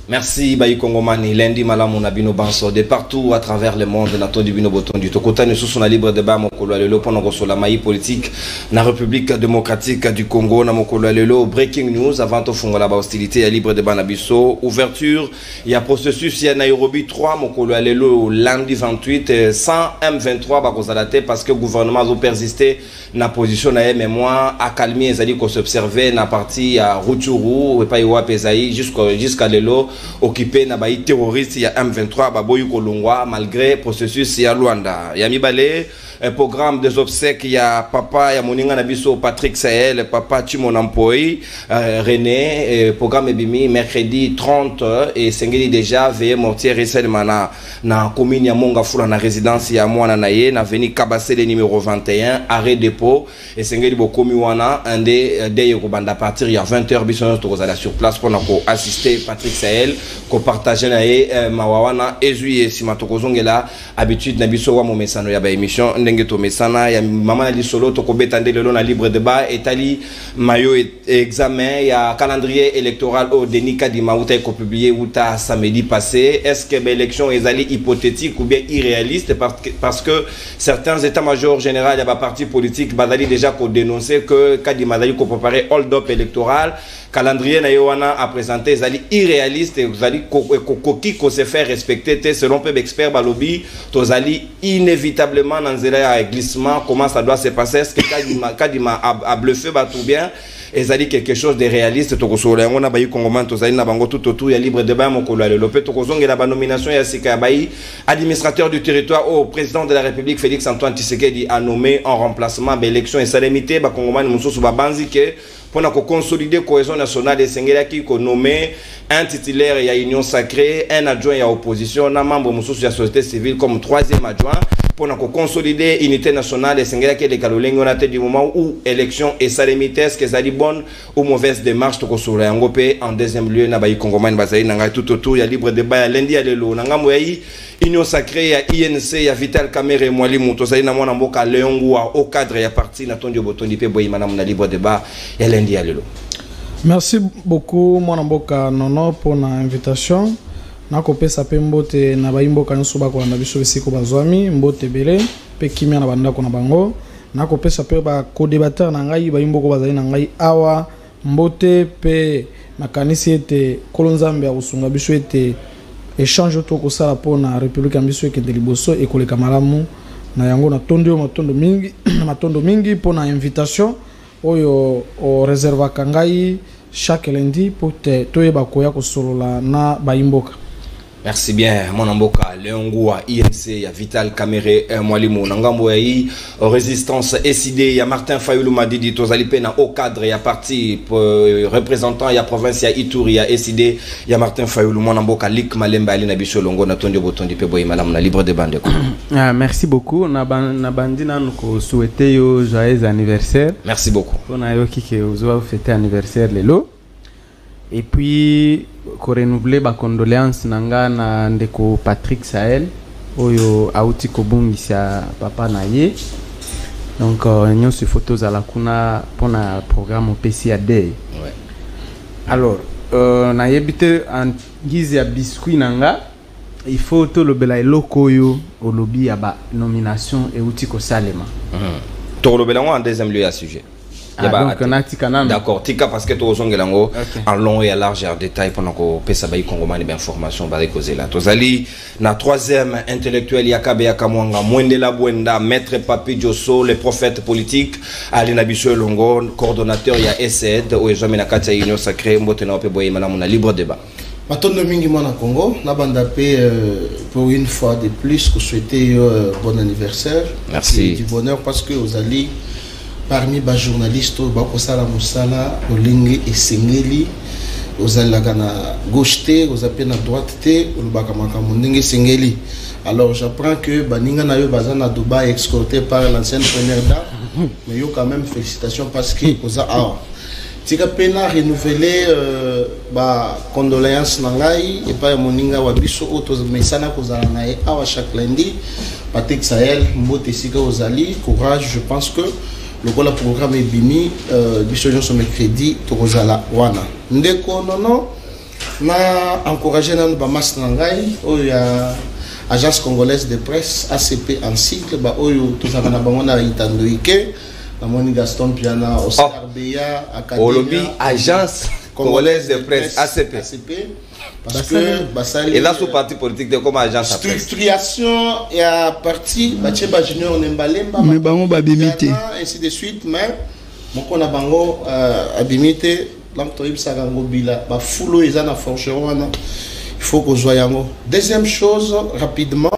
Merci Bayi Kongomani, lundi malamu na bino banso de partout à travers le monde na to di bino boton du tokota ne sous na libre débat mokolo lelo pona ko la maï politique na République démocratique du Congo na mokolo lelo breaking news avant to fungola ba hostilité à libre débat na biso ouverture il y a processus ya Nairobi 3 mokolo lelo lundi 28 sans M23 ba kozalate parce que gouvernement a persisté na position na mémoire a calmer ezali ko s'observer na partie ya Rutshuru et pas iwa pesaï jusqu'à lelo occupé na baï terroriste ya M23 baboyu kolongwa malgré processus ya Luanda ya mibale programme des obsèques ya papa ya moninga na biso Patrick Sahel papa Chimonampoi René programme bimi mercredi 30 et sengeli déjà veillé mortier récemment na commune ya Mongafula na résidence ya mwana na ye na veni Kabasele numéro 21 arrêt dépôt et sengeli bokomi wana ande de ko banda partir ya 20h biso to kozala sur place pour ko assister Patrick Sahel ko partager na ye mawawana ezuye simatokozongela habitude na biso wa momesano ya ba émission ndengeto mesana ya mama na lisolo to ko betande lelo na libre débat etali mayo examen ya calendrier électoral au Denika di Mauta ko publié uta samedi passé. Est-ce que l'élection est allée hypothétique ou bien irréaliste parce que certains états-majors généraux ya ba parti politique bazali déjà ko dénoncer que kadi mazali ko préparer hold up électoral calendrier na yowana a présenté zali irréaliste et zali koki ko se faire respecter selon peu expert balobi to zali inévitablement dans un glissement. Comment ça doit se passer? Est-ce que Kadima a bluffé tout bien et zali quelque chose de réaliste to kosola ngona bayi kongoman to zali na bango tout ya libre débat mokolo le lope to kozongela ba nomination ya sika bayi administrateur du territoire au président de la République Félix Antoine Tshisekedi a nommé en remplacement de l'élection et salamité ba kongoman mususu ba banzike pour consolider la cohésion nationale et Sengela qui a nommé un titulaire et union sacrée, un adjoint et opposition, un membre de la société civile comme troisième adjoint pour consolider l'unité nationale et Sengela qui est le du moment où élection et salamité est-ce que ça dit bonne ou mauvaise démarche to kosula ngopé en deuxième lieu na bayi kongoman bazali nanga tout autour ya libre débat lundi ya lelo nanga moyi union sacrée ya INC ya Vital Kamerhe Mwalimu to zali na mwana mboka Leongwa au cadre ya parti na tondi botondi pe boyi manam na libre débat ya lundi ya lelo. Merci beaucoup mwana mboka Nono pour na invitation na kopesa pe mbote na bayi mboka nso ba ko na biso bisiko bazwami mbote bele pe kimia na banda ko na bango na kopesa pe ba co-débatteur na ngai bayi mboko bazali na ngai awa mbote pe makanisi ete kolonzambe ya usunga biso ete échange to ko sala pour na République ambiso ke de liboso e koleka malamu na yango na tondo matondo mingi pour na invitation oyo o réserva kangai chaque lundi pour te toyeba koya ko solola na bayimboka. Merci bien, mon amboka, Leongwa, INC, il y a Vital Kamerhe Mwalimu, Nangambo yayi, résistance SID, il y a Martin Fayoulou Madidi, Tozalipe na au cadre, il y a parti représentant, il y a province, il y a Ituri, il y a SID, il y a Martin Fayoulou, mon amboka, Lik Malemba, Alina Bicholongo, Natondi Botondi Peboy, madame, la libre de bande. Merci beaucoup, Nabandina, nous souhaitons yo joyeux anniversaire. Merci beaucoup. On a eu qui vous fêter anniversaire lelo. Et puis, ko renouveler ba condoléances nanga na ndeko Patrick Sahel oyo auti ko bungisa papa na ye. Donc nyo se photos à la kuna pona programme PCA Day. Ouais. Alors, na yebite en guise ya biscuit nanga, il faut to le bela eloko yo au lobby ya ba nomination et outi ko salema. To le bela en deuxième lieu à sujet. D'accord, tika parce que tu en long et à large et en détail pendant qu'on peut savoir qu'on a des informations par les causes là. Tozali na troisième intellectuel Yakabe Yakamwanga, Mwendela Bwenda, Maître Papi Diosso, le prophète politique, Alina Bicho Longo, coordonnateur ya SED, ou jamais na katia union sacrée, mbotena ope boye madame na libre débat. Matondo mingi mwana Congo, na bandapé pour une fois de plus que souhaiter bon anniversaire. Merci. Du bonheur parce que vous allez parmi les journalistes, Bakosala Moussala, Olingi et Sengeli, vous allez à gauche, vous allez à droite, vous allez à Sengeli. Alors j'apprends que Baninga Nayo Bazan à Dubaï escorté par l'ancienne première dame, mais il y a quand même félicitations parce que vous avez Tika Pena renouvelé condoléances Nangai et pas Moninga Wabiso, autres messages que vous avez à chaque lundi. Patrick Sahel, Mbote Sika Ozali, courage, je pense que le programme est bini, biso sur mercredi, Torozala Wana. Ndeko non, Na encouragé dans le masse nangai, il y a Agence congolaise de presse, ACP en cycle, bah oyo tout ça na itandoike, na moni Gaston Piana, Oscar Beya, Académie, Agence congolaise de presse, ACP. Parce que et là sous parti politique de comme agence structuration et à parti Bacheba Junior Nembalemba mais bango babimité ainsi de suite mais moko na bango abimité lamto ibsa gango bila ba fulo ezana forgeron wana il faut qu'on soit yango. Deuxième chose rapidement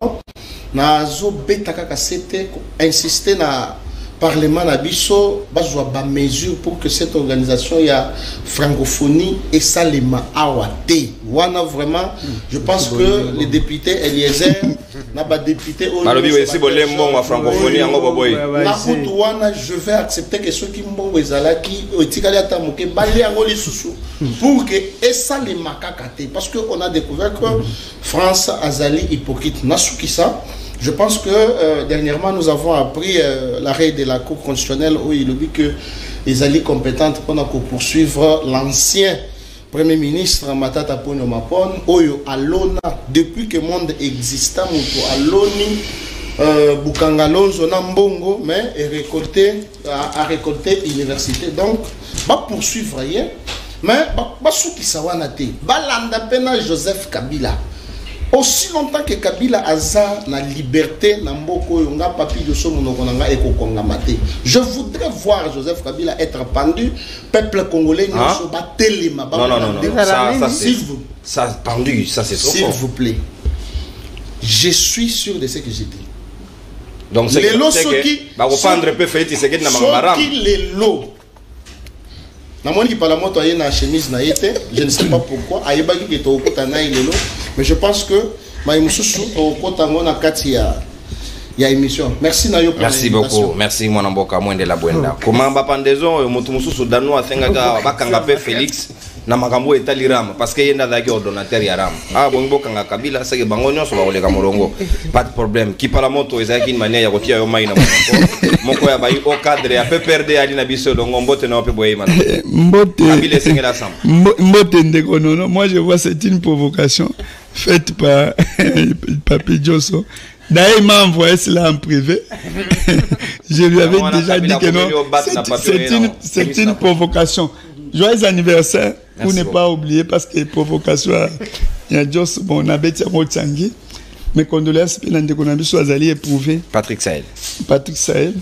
na zo betaka kasete insister na Parlement na biso bazwa ba mesure pour que cette organisation ya francophonie et salema awate wana vraiment je pense que les députés Eliezer na ba député malobi wesi bolembo ma francophonie yango boboy na kutu wana je vais accepter que ceux qui mbongo ezalaki etikali ata moke bali yango lisusu pour que et salema kakate parce que on a découvert que France azali hypocrite nasukisa. Je pense que dernièrement, nous avons appris l'arrêt de la Cour constitutionnelle où il dit que les alliés compétentes pendant qu'on poursuivre l'ancien Premier ministre Matata Ponyo Mapon, Oyo Alona, depuis que le monde existait, Aloni, Bukangalonzo Nambongo, mais a récolté l'université. Donc, va poursuivre rien, mais va soukisawanate, balanda pena Joseph Kabila. Aussi longtemps que Kabila a la liberté, je voudrais voir Joseph Kabila être pendu, peuple congolais, non, ça pendu, ça c'est trop fort. S'il vous plaît, je suis sûr de ce que j'ai dit. Donc c'est les lots qui les lots. Je ne sais pas pourquoi. Mais je pense que merci Nayo. Merci beaucoup. Merci mon amboka mwende la bwenda. Comment bapandezo mutu mususu danu asenga bakanga pe Félix na makambo etalirama parce que yenda daki ordonnateur ya ram. Ah bongo kanga Kabila sake bango nyonso ba oleka morongo. Pas de problème. Ki pala moto ezaki une manière ya kotia yo mai na moko ya bai au cadre ya PPRD ali na biso longo mbote na pe boye mana. Mbote. Kabila sengela sam. Mbote ndeko nono. Moi je vois c'est une provocation faite par Papi Diosso. D'ailleurs, il m'a envoyé cela en privé. Je lui avais déjà dit que non. C'est une provocation. Joyeux anniversaire, pour ne pas oublier, parce que provocation, il y a Diosso, bon, on a bêté à Motsangi. Mes condoléances, puis on soit allé éprouver. Patrick Sahel. Patrick Sahel.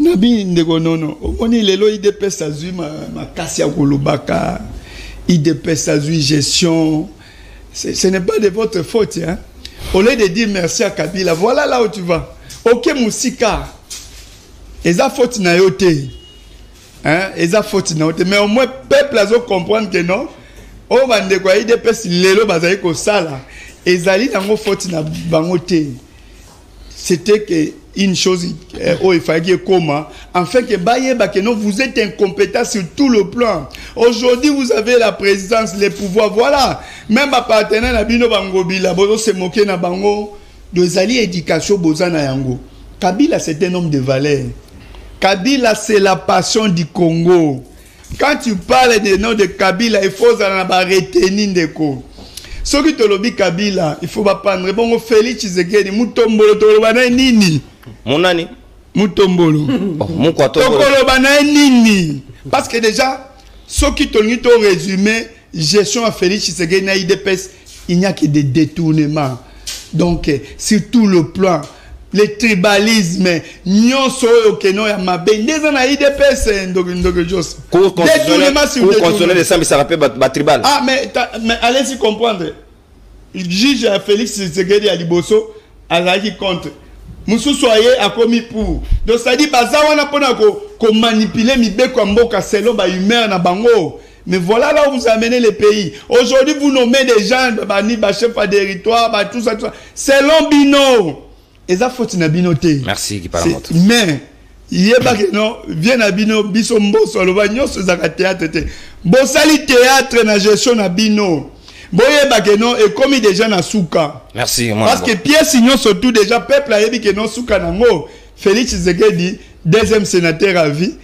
Nabi Ndegonono. On est le IDP Sazui, ma Kassia Kolobaka, IDP Sazui, gestion. Ce n'est pas de votre faute, hein. Au lieu de dire merci à Kabila, voilà là où tu vas. Ok, Moussika. Ils ont faute na yote. Hein? Ils ont faute na yote. Mais au moins, peuple a comprendre que non. Oh, bande quoi, il dépêche l'élo bazali ko sala. Ils allaient dans mon faute na bangote. C'était que une chose, il fallait comment, afin que non, vous êtes incompétent sur tout le plan. Aujourd'hui, vous avez la présidence, les pouvoirs, voilà. Même à partenaire à Bino Bangobila, Bozo se moquer na bango, de alliés éducation Bozana Yango. Kabila, c'est un homme de valeur. Kabila, c'est la passion du Congo. Quand tu parles des noms de Kabila, il faut retenir des cours. Ce qui te lobby Kabila, il faut pas prendre. Bon, Félix Tshisekedi, Mutombolo, Tolobana Nini. Monani. Mutombolo. Tolobana Nini. Parce que déjà, ce qui te lobby résumé, gestion à Félix Tshisekedi, il n'y a que des détournements. Donc, sur tout le plan, les tribalismes, nyon soyo keno ya mabe, ndeza na IDPS ndogo Jos. Cour constitutionnelle de Sambi Sarapé ba tribal. Ah mais allez-y comprendre. Le juge Félix Tshisekedi à Liboso azaki contre. Musu soye a commis pour. Donc ça dit baza wana pona ko manipuler mibeko mboka selon ba humeur na bango. Mais voilà là où vous amenez les pays. Aujourd'hui vous nommez des gens bani ba chef de territoire, ba tout ça. Selon Bino. Merci qui parle. Mais yeba que non vient à Bino biso mboso lo banyo so za théâtre te bosali théâtre na gestion na Bino boyeba que non et comme des gens na souka. Merci moi. Parce que Pierre Signon surtout déjà peuple a yebi que non souka nango Félix Tshisekedi deuxième sénateur à vie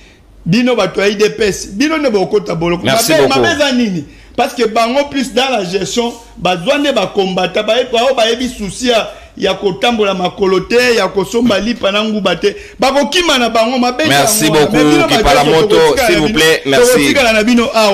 Bino bato IDPS Bino ne bokota boloko merci beaucoup. Mabeza nini parce que bango plus dans la gestion besoin de ba combattre ba yebi souci ya kotambola makolote ya kosomba lipa na nguba te bakokima na bango mabe. Merci beaucoup Kipalamoto, s'il vous plaît. Merci.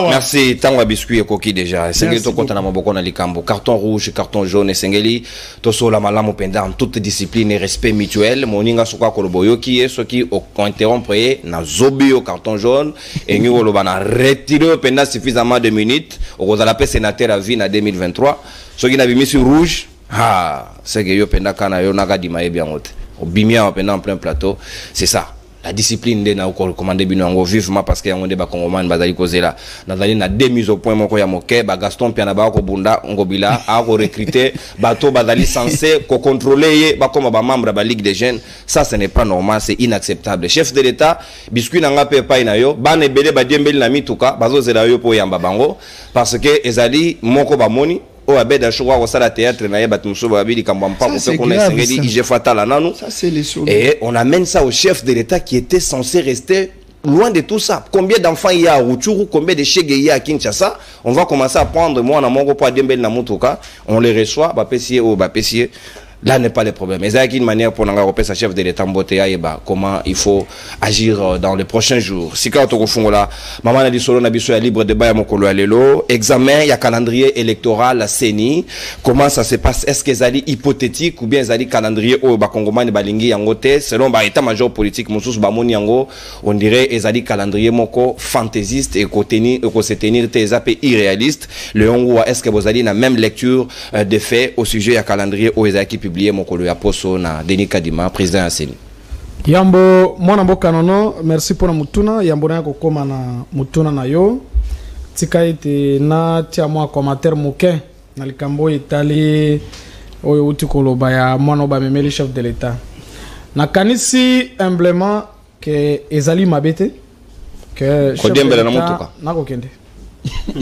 Merci. Tangwa biscuit et coquille déjà. Sengeli to konta na maboko na likambo. Carton rouge, carton jaune Sengeli to so la malamu pendant toute discipline et respect mutuel. Moninga sokwa koloboyo qui est ce qui interrompre na zobi au carton jaune et nous lo bana retirer pendant suffisamment de minutes. Au la paix sénateur à vie en 2023. Ce qui n'a mis sur rouge. Ah, c'est que yo penda kana yo naga di maye bien ngote. Obimia penda en plein plateau, c'est ça. La discipline de na ko recommander bino ngo vivement parce que yango de ba congomane bazali kozela. Nazali na deux mises au point moko ya moke ba Gaston Piana ba ko bunda ngobila a ko recruter bato bazali censé ko contrôler ba comme ba membre ba Ligue des jeunes. Ça ce n'est pas normal, c'est inacceptable. Chef de l'état biscuit nanga pe pa ina yo ba ne bele ba diembeli na mituka bazo zela yo po yamba bango parce que ezali moko ba moni o abeda chowa ko sala théâtre na yeba tumso ba bili kambampa ko pe ko na sengeli ije fatala nanu. Ça c'est les choses. Et on amène ça au chef de l'état qui était censé rester loin de tout ça. Combien d'enfants il y a à Rutshuru, combien de chèques il y a à Kinshasa? On va commencer à prendre moi na mongo po dembel na mutuka, on les reçoit ba pesier ou ba pesier. Là n'est pas le problème. Mais il y a une manière pour nous sa chef de l'État comment il faut agir dans les prochains jours. Si quand on fait là, maman a dit solo na biso ya libre débat ya mokolo alelo, examen, il y a calendrier électoral la CENI, comment ça se passe? Est-ce que zali hypothétique ou bien zali calendrier au ba kongomani balingi yango te selon ba état major politique mususu ba moni yango, on dirait ezali calendrier moko fantaisiste et ko se tenir te zape irréaliste. Le hongo est-ce que vous allez la même lecture des faits au sujet ya calendrier au ezaki publié mokolo ya poso na Denis Kadima président Aseni. Yambo mwana mboka nono, merci pour na mutuna yambo na kokoma na mutuna na yo tika ite na tia mwa commentaire moke na likambo itali oyo uti koloba ya mwana ba memeli chef de l'état na kanisi humblement que ezali mabete que chef de l'état na mutuka na kokende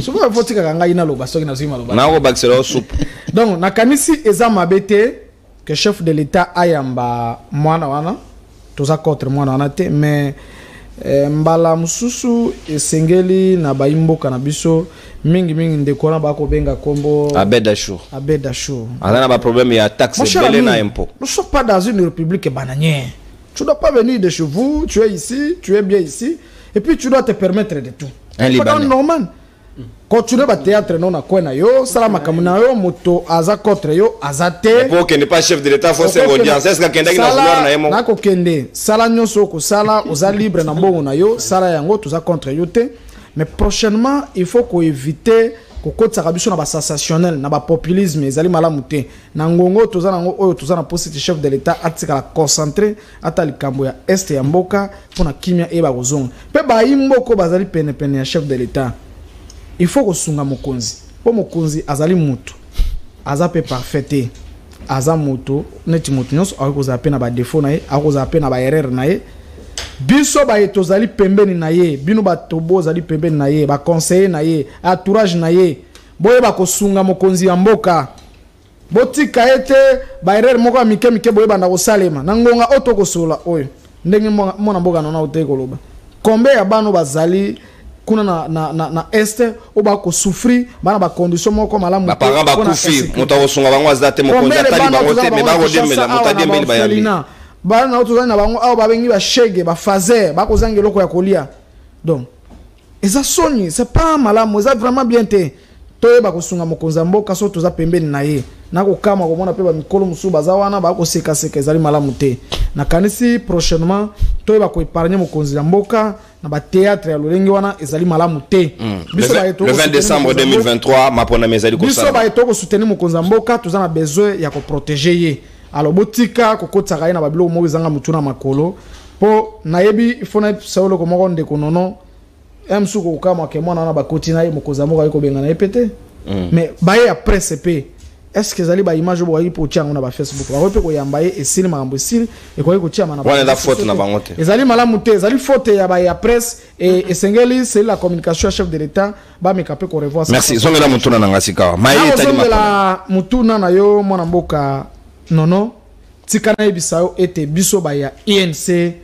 souvent faut tika kanga ina loba soki na zima loba na ko baxelo soupe donc na kanisi eza mabete que chef de l'état ayamba mwana wana toza contre mwana wana te mais mbala mususu esengeli na baimboka na biso mingi ndeko na bako benga kombo Abedachou alana ba problème ya taxe belé na impôt. Nous sommes pas dans une république bananière. Tu dois pas venir de chez vous, tu es ici, tu es bien ici et puis tu dois te permettre de tout. Un Libanais normal. Continue ba théâtre non na kwena yo salama kamuna yo moto aza contre yo azate pour que ne pas chef de l'état faut se audience est-ce que kenda na vouloir na yemo na ko kende sala nyoso ko sala oza libre na mbongo na yo sala yango toza contre yo te mais prochainement il faut ko éviter ko kotsa biso na ba sensationnel na ba populisme ezali malamu te na ngongo toza nango oyo toza na poste chef de l'état atika la concentrer ata likambo ya est ya mboka pona kimia e ba kozonga pe ba imboko bazali pene ya chef de l'état. Il faut que sunga mokonzi. Po mokonzi azali mutu. Azape parfait. Aza mutu, neti mutu nyonso akoza pe na ba défaut na ye, akoza pe na ba erreur na ye. Biso ba etozali pembeni na ye, bino ba tobo zali pembeni na ye, ba conseiller na ye, entourage na ye. Boye ba ko sunga mokonzi ya mboka. Botika ete ba erreur moko mike boye banda ko salema. Na ngonga otoko sola oyo. Ndenge mona mboka nona oteko loba. Combien ya bano bazali kuna na este oba ko souffrir bana ba condition moko malamu ba parents ba kufi moto sunga bango azate mokonzi atali bango te me ba kodemela moto demeli ba yali bana otozana na bango awo ba bengi ba shege ba fazer ba kozanga loko ya kolia donc eza soni c'est pas malamu eza vraiment bien te toye ba kosunga mokonza mboka so toza pembeni na ye na ko kama ko mona pe ba mikolo musu baza wana ba ko seka ezali malamu te na kanisi prochainement toye ba ko épargner mokonzi ya mboka na ba théâtre ya lolengi wana ezali malamu te. Le 20 décembre 2023 mapona mezali ko sala biso ba eto ko soutenir mokonzi ya mboka toza na besoin ya ko protéger ye alors botika ko kotaka ye na babilo mo ezanga mutuna makolo po nayebi ifona saolo ko moko ndeko nono emsu ko kama ke mwana na bakoti na ye mokonzi ya mboka ko benga na epete mais baye après CP est-ce que zali ba image bo yi po tiango na ba Facebook ba ko pe ko yamba ye esili mambo esili e ko tia mana ba la faute na bango te ezali malamu te ezali faute ya ba ya presse et esengeli c'est la communication chef de l'état ba me kapé ko revoir ça. Merci zongela mutuna na ngasika maye tali zongela mutuna na yo mwana mboka nono tikana ebisao ete biso ba ya INC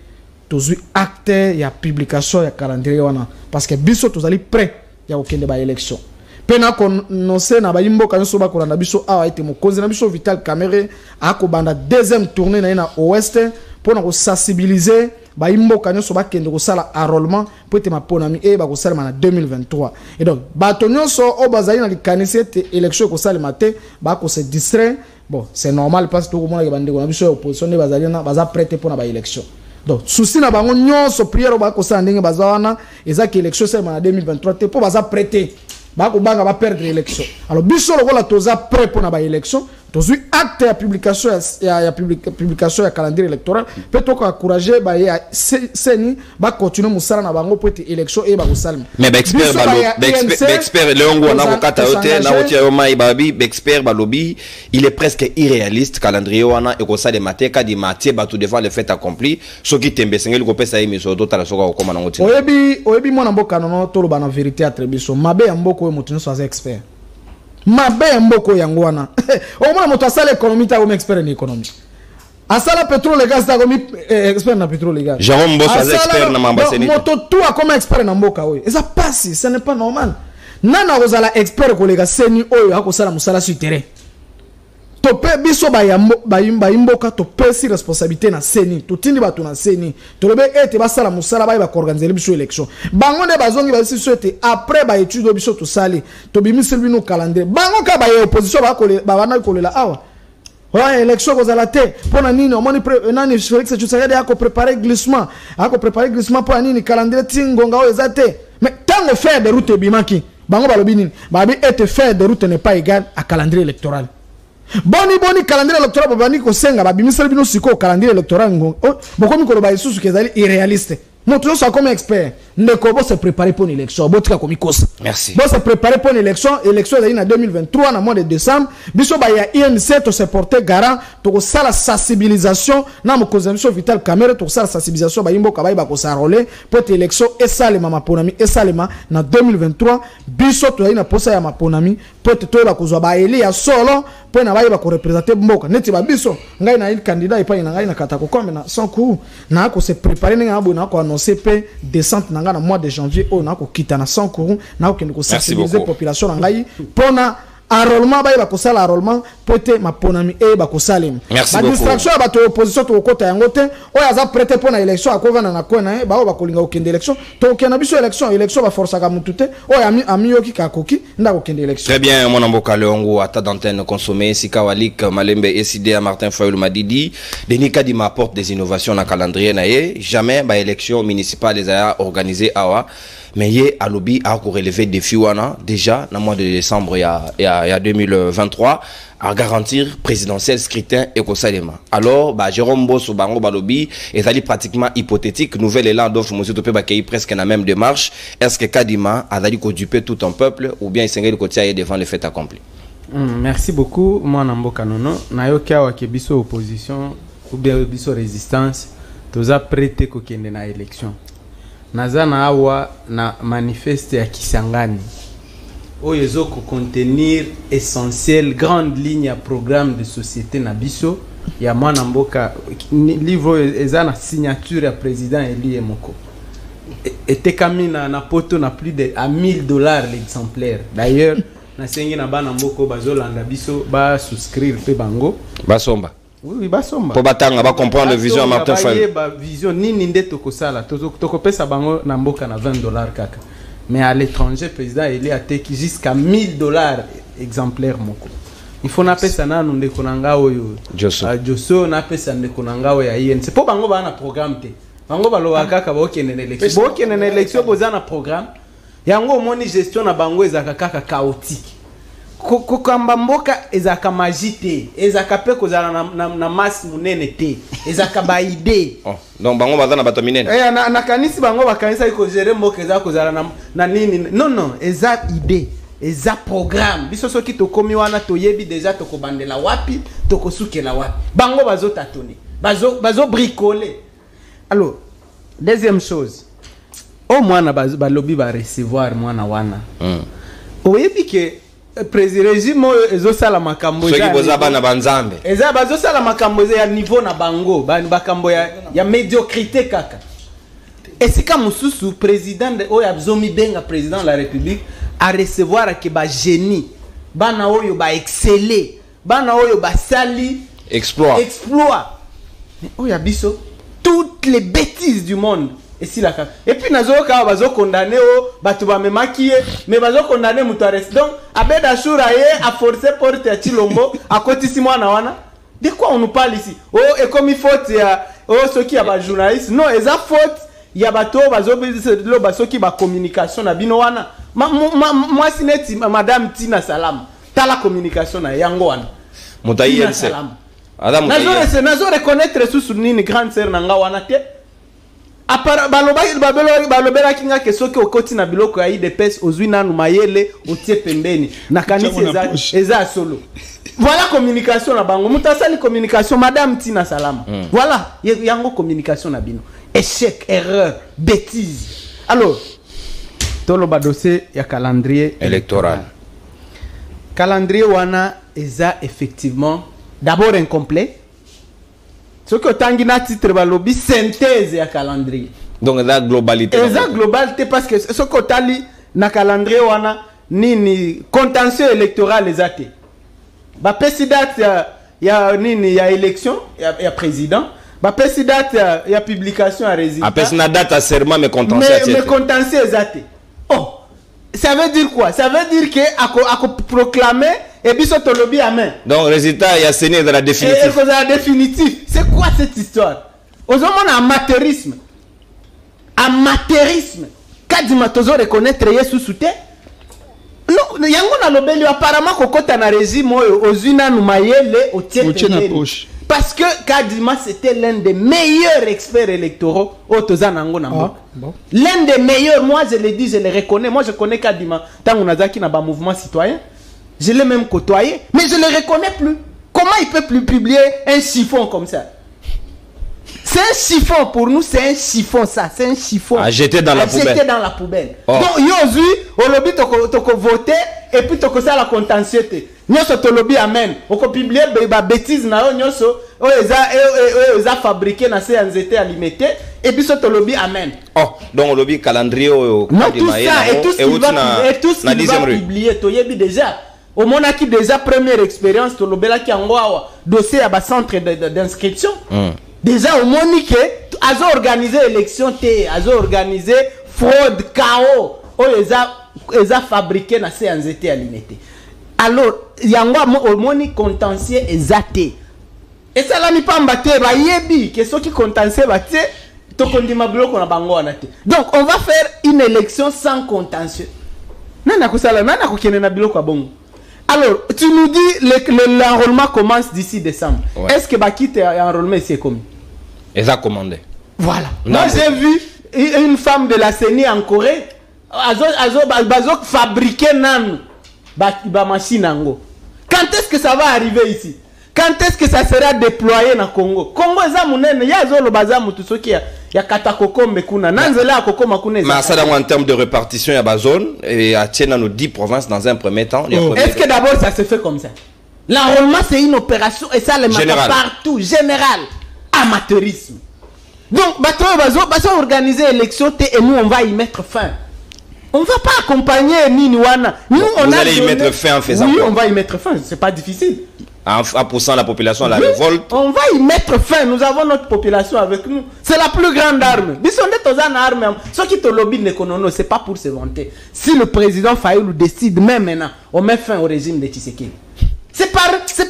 tozui acte ya publication ya calendrier wana parce que biso tozali prêt ya okende ba élection pena konose na bayimboka nso bakolanda biso awa ete mokonzi na biso Vital Kamerhe akobanda deuxième tournée na ouest pona ko sensibiliser bayimboka nyonso bakende kosala enrôlement po ete maponami bakosalema na 2023 et donc bato nyonso o bazali na likanisi ete élection ekosalema te bakose distrait. Bon, c'est normal parce que tout le monde a biso opposition ne bazali na baza prêté pour na ba élection. Donc souci na bango nyonso prière ba ko sa ndenge bazawana ezaki élection c'est en 2023 te po baza prêté ba ko banga ba perdre l'élection. Alors biso lokola toza prêt pour na ba élection, tozui acte ya publication publication ya calendrier électoral peut to encourager ba ya seni ba continuer musala na bango pour être élection et ba ko salma. Mais expert Leongo na ko kata hotel na otia yo mai babi expert balobi il est presque irréaliste calendrier wana e ko sa de mateka di matie ba tout devant le fait accompli so ki tembe sengeli ko pesa émission d'autres la soka ko koma na ngoti. Oyebi mwana mboka no to loba na vérité atrebiso mabe ya mboko motino so expert. Mabe mboko yango wana au moins moto asala économie ta comme expert en économie asala pétrole et gaz ta comme expert na pétrole et gaz Jérôme Bosso as expert na mambaseni moto toi comme expert na mboka oyo ça passe ce n'est pas normal nana ozala expert ko lega seni oyo akosala musala sur terrain to pe biso ba imboka to pesi responsabilité na seni to tindi bato na seni to lebe ete basala musala ba ko organiser biso élection bango ne bazongi ba si souhaité après ba étude biso to sali to bimisel bino calendrier bango ka ba opposition ba wana ko lela awa ouais élection ko zala te pona nini o moni nani Félix Tshisekedi ako préparer glissement pour nini calendrier tingonga o ezate mais tant faire de route bimaki bango ba lobi nini ba bi ete faire de route n'est pas égal à calendrier électoral. Boni calendrier électoral babani ko senga babimisel bino siko calendrier électoral ngo bokomi ko loba isusu kezali irréaliste moto so comme expert ndeko bo se préparer pour une élection botika komi kosa merci bo se préparer pour une élection ezali na 2023 na mois de décembre biso ba ya INC to se porter garant to ko sala sensibilisation na mokonzi biso Vital Kamerhe to ko sala sensibilisation ba yimboka ba ko sa rôler pour te élection esalema maponami esalema na 2023 biso to na posa ya maponami pour te to ba ko zo ba eli ya solo pour na ba ko représenter mboka neti ba biso ngai na il candidat epa na ngai na katako comme na sans coup na ko se préparer nga bo na ko CP descente na mois de janvier on a ko kita na 100 courants na ko ko sensibiliser population na ngai pona enrôlement ba ko sala enrôlement pote maponami ba ko salem ba distraction ba to opposition to kota yango te o ya za prêter pona élection akovana na ko na ba kolinga okende élection to kena biso élection ba force ka mutute o ya ami yoki ka koki nda ko kende élection. Très bien mon amboka Leongo ata d'antenne consommée Sikawalik Malembe SID à Martin Fayulu Madidi Denis Kadima apporte des innovations na calendrier na jamais ba élection municipale les a organisé awa mais yé à lobby a relevé défi wana déjà dans le mois de décembre il y a 2023 à garantir présidentiel scrutin et Kosalema. Alors Jérôme Bosso bango balobi est pratiquement hypothétique nouvelle élan d'offre monsieur Topé Bakay presque dans la même démarche est-ce que Kadima a d'aller duper tout un peuple ou bien il s'engage le côté devant le fait accompli. Merci beaucoup moi Namboka nono nayoka wa kebiso opposition ou bien biso résistance toza prêté ko kende na élection nazana awa na manifeste ya Kisangani oyo ko contenir essentiel grande ligne ya programme de société na biso ya mwana mboka livre ezana signature ya président Eli Moko était kamina na poto na plus de à $1000 l'exemplaire d'ailleurs na sengi na bana mboko bazolanda biso ba souscrire pe bango basomba. Oui, basomba. Pour batanga ba comprendre la vision Martin Fayulu. Ba vision nini nde tokosala toko pesa bango na mboka na $20 kaka. Mais à l'étranger président il a teki jusqu'à $1000 exemplaire moko. Il faut na pesa na nde konanga oyo. Joso na pesa nde konanga oyo ya INC. Pour bango ba na programme te. Bango ba lo kaka ba okene na élection. Ba okene na élection boza na programme. Yango moni gestion na bango ezaka kaka chaotique. Kokamba mboka ezaka magite ezaka pe kozala na masse munene te ezaka ba idée donc bango bazana bato minene na kanisi bango bakanisa iko gérer mboka ezaka kozala na nini non eza idée eza programme biso soki tokomi wana toyebi déjà tokobandela wapi tokosukela wapi bango bazotatoni bazo bricoler. Alors deuxième chose au mwana balobi ba recevoir mwana wana oyebi ke président régime ezo sala makambo ya boza bana banzambe eza bazo sala makambo ya niveau na bango bakambo ya médiocrité kaka esika mususu président oyo abzomi benga président de la république à recevoir que ba génie bana oyo ba exceller bana oyo ba sali exploit mais oya biso toutes les bêtises du monde et si la et puis nazo ka bazo condamner o batu ba memaki mais bazo condamner mutu arrest donc abeda shura ye a forcer porte ya Chilombo a kotisi mwana wana de quoi on nous parle ici oh et comme il faut ya oh ceux qui a ba journaliste non eza faute ya bato bazo lo baso qui ba communication na bino wana moi sineti madame Tina Salam tala communication na yango wana Moutaï Yelse Adam nazo reconnaître sous nini grande sœur nanga wana te apara balobela kinga ke soki okoti na biloko ya IDPS ozwi nanu mayele otie pembeni na kanisi eza solo voilà communication na bango mutasali communication madame Tina Salam voilà yango communication na bino échec erreur bêtise alors tolo ba dossier ya calendrier électoral calendrier wana eza effectivement d'abord incomplet ce que tangi na titre balobi synthèse ya calendrier donc la globalité parce que ce que tali na calendrier wana nini contentieux électoral ezate ba pesi date ya nini ya élection ya président ba pesi date ya publication à résultat apesi na date à serment mais contentieux ezate oh ça veut dire quoi? Ça veut dire que à proclamer et puis ça lobby à main. Donc résultat il y a signé dans la définitive. Et dans la définitive. C'est quoi cette histoire? Aux hommes amateurisme. Amateurisme. Kadima tozo reconnaître Yesu soute. Non, yango na lobeli apparemment kokota na régime ozuna numayele au tiers poche. Parce que Kadima c'était l'un des meilleurs experts électoraux au Tozanango Nambo. L'un des meilleurs, moi je le dis, je le reconnais. Moi je connais Kadima. Tant on a dit un mouvement citoyen, je l'ai même côtoyé, mais je ne le reconnais plus. Comment il peut plus publier un chiffon comme ça? C'est un chiffon pour nous, c'est un chiffon ça, c'est un chiffon. À jeter dans la poubelle. Jeter dans la poubelle. Oh. Donc yozu, au lobby toko voter et puis toko ça la contentieuté. Nyoso to lobby amen. Oko publier ba bêtise na yo nyoso o eza fabriqué na CNZT alimité et puis so to lobby amen. Oh, donc au lobby calendrier au non tout ça et tout ce qui va publier to yebi déjà. Au monaki déjà première expérience to lobela ki angwa dossier à ba centre d'inscription. Déjà au Monique, ils ont organisé l'élection, ils ont organisé fraude, chaos, ils ont fabriqué na CNZT alimité. Alors, il y a au Monique contentieux exacté. Et ça là n'est pas mbaté, bah yebi, que ceux qui contentieux baté, to kondima bloko na bango anate. Donc on va faire une élection sans contentieux. Nana kusala, nana kukene na biloko bongo. Alors, tu nous dis l'enrôlement commence d'ici décembre. Ouais. Est-ce que Bakite a enrôlement ici comme ils ont commandé. Voilà. Moi, j'ai vu une femme de la CENI en Corée. Ils ont fabriqué ba machine ango. Quand est-ce que ça va arriver ici? Quand est-ce que ça sera déployé dans Congo? Congo eza munene ya zolo bazamu tout ce qui ya katakoko mbekuna nanzela akoko makuna eza. Mais ça en termes de répartition il y a ba zone et à tienne nos 10 provinces dans un premier temps. Est-ce que d'abord ça se fait comme ça? L'enrôlement c'est une opération et ça le marque partout général. Amateurisme. Donc, bazo organiser l'élection et nous on va y mettre fin. On va pas accompagner Niniwana. Nous on va y mettre fin en faisant. Oui, on va y mettre fin. C'est pas difficile. En poussant la population à la révolte. On va y mettre fin. Nous avons notre population avec nous. C'est la plus grande arme. Bisonde tozana arme. Ceux qui te lobby n'éconono, c'est pas pour se vanter. Si le président Fayoulou décide même maintenant, on met fin au régime de Tshisekedi. C'est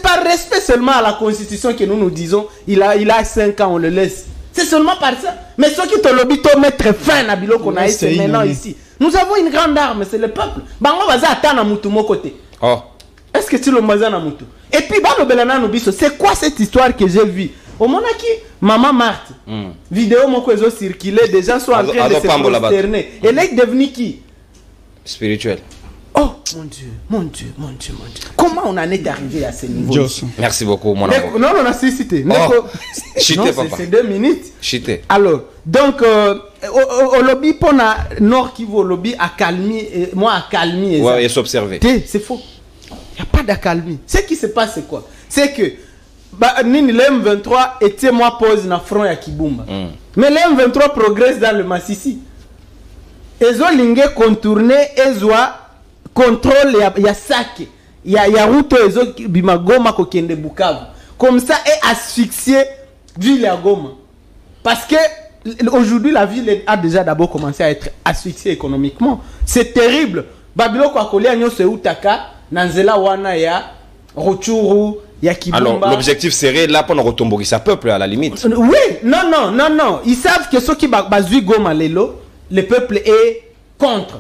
par respect seulement à la constitution que nous disons, il a 5 ans, on le laisse. C'est seulement par ça. Mais ceux qui te lobby, mettre fin à Bilo qu'on a ici maintenant ici. Nous avons une grande arme, c'est le peuple. Bango baza attendre Moutou mon côté. Oh. Est-ce que tu le mazan à Moutou? Et puis Balo Belana Nubiso, c'est quoi cette histoire que j'ai vue? Au Monaki, Maman Marthe, vidéo mon coeso circulé, des gens sont en train de se prosterner. Elle est devenue qui? Spirituel. Oh mon Dieu, mon Dieu, mon Dieu, mon Dieu. Comment on en est arrivé à ce niveau? Merci beaucoup, mon ami. Non, on a cité. Chité, papa. C'est 2 minutes. Chité. Alors, donc, au lobby, pour Nord Kivu, au lobby, accalmie, moi, accalmie. Ouais, et s'observer. C'est faux. Il n'y a pas d'accalmie. Ce qui se passe, c'est quoi? C'est que, Nini, l'M23 était moi pose dans le front à Kibumba. Mais l'M23 progresse dans le Massissi. Ils ont lingé contourné, ils ont contrôle ya sac ya route ezo bima Goma ko kende Bukavu comme ça est asphyxié ville ya Goma parce que aujourd'hui la ville a déjà d'abord commencé à être asphyxiée économiquement. C'est terrible. Babilo kwa kolia nyo se utaka nanzela wana ya Rutshuru ya Kibumba. Alors l'objectif serait là pour retomber sa peuple à la limite. Oui, non, ils savent que ceux qui bazui Goma lelo, le peuple est contre.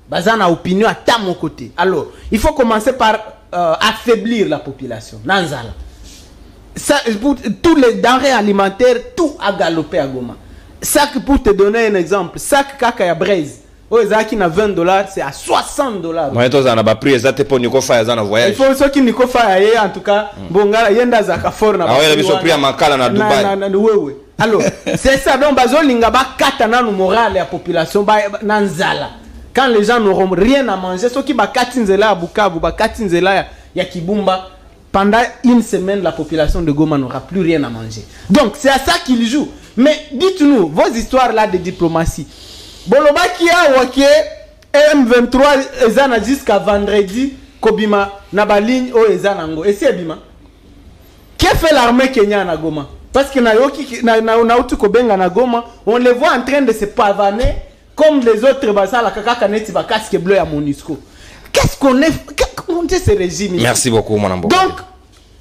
Bazana opinion à ta mon côté. Alors, il faut commencer par affaiblir la population. Nanzala. Ça, pour tous les denrées alimentaires, tout a galopé à Goma. Sac, pour te donner un exemple, sac kaka ya braise. Oh, qui na $20, c'est à $60. Moi, toi, on a pris exactement pour Nico Faya dans voyage. Il faut ceux qui Nico Faya, en tout cas, bongala yenda zaka forna. Ah ouais, ils ont pris à Makala na Dubaï. Oui. Alors, c'est ça donc bazo linga ba kata na no moral la population ba nanzala. Quand les gens n'auront rien à manger, ceux qui ba katinzela à Bukavu, ba katinzela ya Kibumba, pendant une semaine, la population de Goma n'aura plus rien à manger. Donc, c'est à ça qu'ils jouent. Mais dites-nous, vos histoires là de diplomatie. Bolobaki a wake M23 ezana jusqu'à vendredi Kobima Nabaligne o ezanango. Et c'est bima. Qu'est fait l'armée kenyane na Goma? Parce que na utu kobenga na Goma, on les voit en train de se pavaner comme les autres basala la kaka kaneti ba casque bleu à MONUSCO. Qu'est-ce qu'on est? Comment dit ce régime? Merci beaucoup mon ambo. Donc,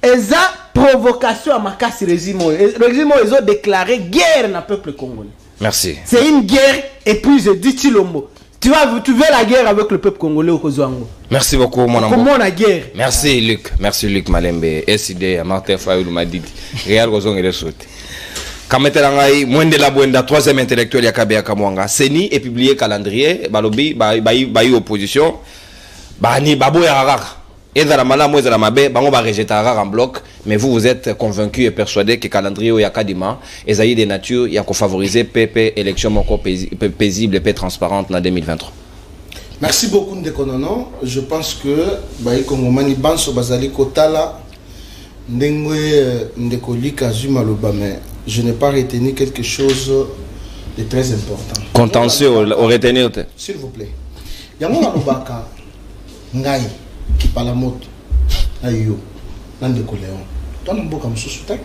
eza provocation à makasi régime. Le régime ils ont déclaré guerre na peuple congolais. Merci. C'est une guerre et puis je dis Chilombo. Tu veux la guerre avec le peuple congolais au Kozwango. Merci beaucoup mon ambo. Comment la guerre? Merci Luc Malembe. SID Martin Fayou Madidi. Real Gozong et le saute. Kametelangai Mwende la Bwenda, troisième intellectuel Yakabea Kamwanga. Seni est publié calendrier. Balobi bayi opposition. Bani babo yarara. Et dans la mala moi dans la mabe, bango ba rejeter en bloc, mais vous êtes convaincu et persuadé que calendrier au yakadima ezaï de nature il y a qu'on favoriser PP élection encore paisible et transparente en 2023. Merci beaucoup Ndekonono. Je pense que bayi kongomani banso bazali kotala ndengwe ndekolika zuma loba, mais je n'ai pas retenu quelque chose de très important. Contentieux au retenir. S'il vous plaît. Yango lobaka ngai qui parle moto ayo nande koléon toi n'importe comme sous-souté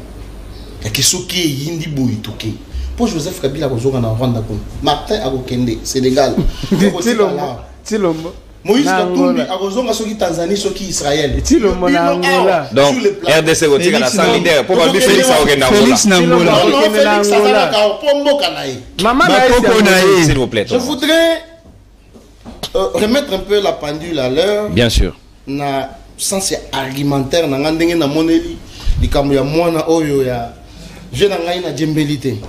et qui soki yindi boy toké pour Joseph Kabila kozonga na Rwanda ko Martin Akokende Sénégal Tilombo Moïse Katumbi akozonga soki Tanzanie soki Israël Tilombo na Angola donc RDC gotika na sans leader pour ba Félix Akokende Félix Nangola Félix Azalaka pour mboka nae maman s'il vous plaît. Je voudrais remettre un peu la pendule à l'heure. Bien sûr. Na sens argumentaire na ngandenge na moneli likambo ya mwana oyo ya je na ngai na jembelité.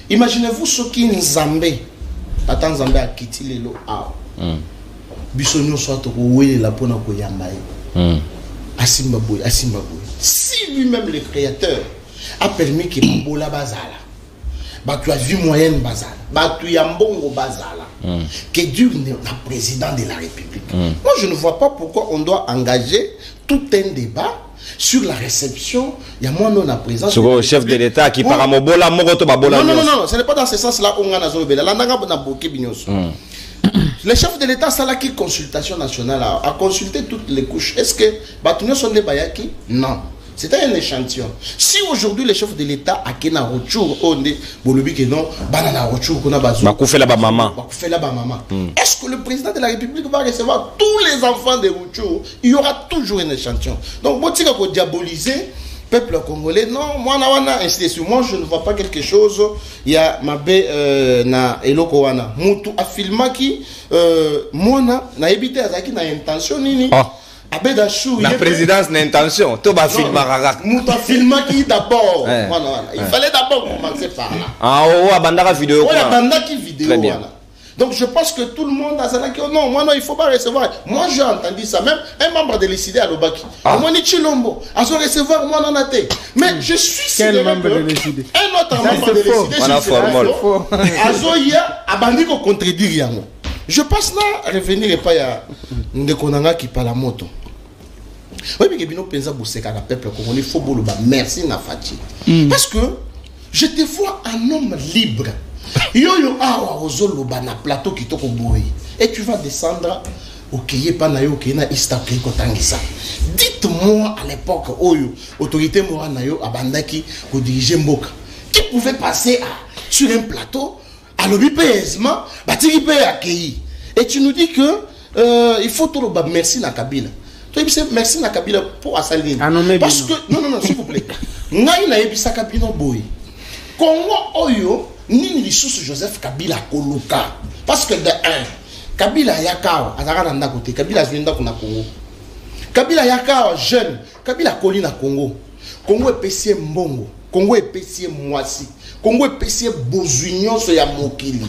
Imaginez-vous ce qui Nzambe ata Nzambe akiti lelo a. Biso nyonso atoko welela pona ko yamba ye. Asimba boy. Si lui-même le créateur a permis que Mambola bazala. Batu a vie moyenne bazala. Batu ya mbongo bazala. Que Dieu n'est pas président de la République. Moi, je ne vois pas pourquoi on doit engager tout un débat sur la réception. Il y a moi non la présence. Sur le chef de l'État qui part à Mobola, Mogoto Babola. Non, ce n'est pas dans ce sens-là qu'on a Nazobela. Le chef de l'État, ça là qui consultation nationale a consulté toutes les couches. Est-ce que Batounio sont des Bayaki? Non. C'était un échantillon. Si aujourd'hui le chef de l'État a Kena Rutshuru, on dit Bolobi que non, Banana Rutshuru, qu'on a bazou. Bakoufé là-bas maman. Est-ce que le président de la République va recevoir tous les enfants de Rutshuru? Il y aura toujours un échantillon. Donc, Botika pour diaboliser peuple congolais, non, moi ainsi de suite. Moi je ne vois pas quelque chose. Il y a Mabé na Eloko wana. Mutu afilma qui moi na évité azaki na intention nini. La présidence n'a intention. Tout va filmer Rarak. Mutu afilma qui d'abord. Il fallait d'abord commencer par là. Ah oh, abandaka vidéo. Oui, abandaki vidéo. Très bien. Voilà. Donc je pense que tout le monde a dit non, moi non, il ne faut pas recevoir. Moi j'ai entendu ça, même un membre de l'ICD à Lobaki. Moi ni Chilombo, à se recevoir moi non athée. Mais je suis sûr que un autre membre de l'ICD, Azoya a bandit qu'on contredit rien. Je passe là, revenir et pas à Ndekonanga qui parle à moto. Oui, mais Gebino Penza Bousseka, la peuple congolais, il faut boloba. Merci Nafati. Parce que je te vois un homme libre. Yo yo awa ozoloba na plateau kitoko boy et tu vas descendre okeye pa na yo okeye na Easter okeye kotangisa. Dites-moi à l'époque oyo autorité morale na yo abandaki ko diriger mboka qui pouvait passer sur un plateau à l'obi aisément batiki pe accueilli et tu nous dis que il faut tout le merci na Kabila. Tu dis merci na Kabila pour Asaline parce que non s'il vous plaît ngai na yebisa Kabila boy Congo oyo nini lisusu Joseph Kabila koluka parce que de un Kabila yakao azaka na côté Kabila azinda kuna Congo Kabila yaka jeune, Kabila koli na Congo. Congo epesi mbongo, Congo epesi mwasi, Congo epesi bozuignon so ya mokili.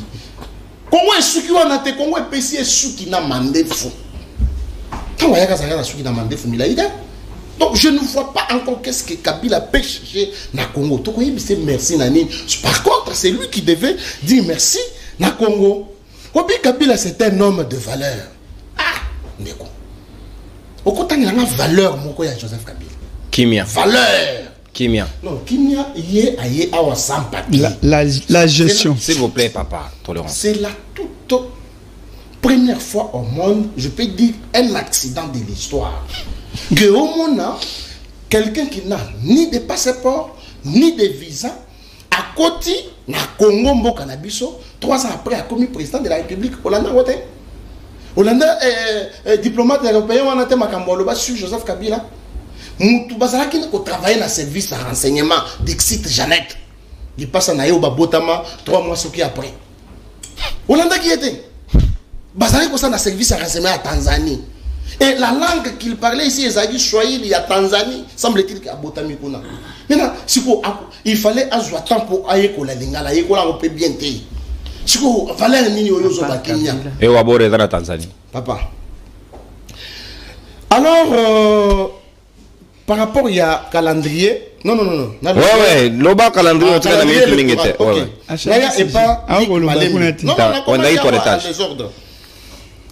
Congo esuki wana te, Congo epesi suki na mandefu. Tant yaka zaka na suki na mandefu milaïda. Donc je ne vois pas encore qu'est-ce que Kabila peut chercher na Congo. Toko yebise merci nani. Par contre, c'est lui qui devait dire merci na Congo. Obi Kabila c'est un homme de valeur. Ah, ndeko. Au côté de la valeur, mon coya Joseph Kabila. Kimia. Valeur. Kimia. Non, Kimia, yé awa sympathie. La gestion. S'il vous plaît, papa, tolérance. C'est la toute première fois au monde, je peux dire, un accident de l'histoire. Que au monde, quelqu'un qui n'a ni de passeport, ni de visa, à côté, na Congo, Mbo Canabiso, 3 ans après, a commis président de la République, Hollande, Hollande diplomate européen on a été makamboloba sur Joseph Kabila. Moutou bazalaki ko travailler dans service de renseignement d'Exit Jeannette. Il passe na yo babotama 3 mois soki après. Hollande qui était bazalaki ko ça dans service de renseignement à Tanzanie. Et la langue qu'il parlait ici ezali Swahili à Tanzanie, semble-t-il que abotami kuna. Maintenant, il fallait azwa temps pour aye ko la lingala, aye ko la on peut bien te. Et Wabore dans la Tanzanie. Papa. Alors, par rapport il y a calendrier. Non. Ouais, l'oba calendrier on train de minute. Ouais. Et pas désordre.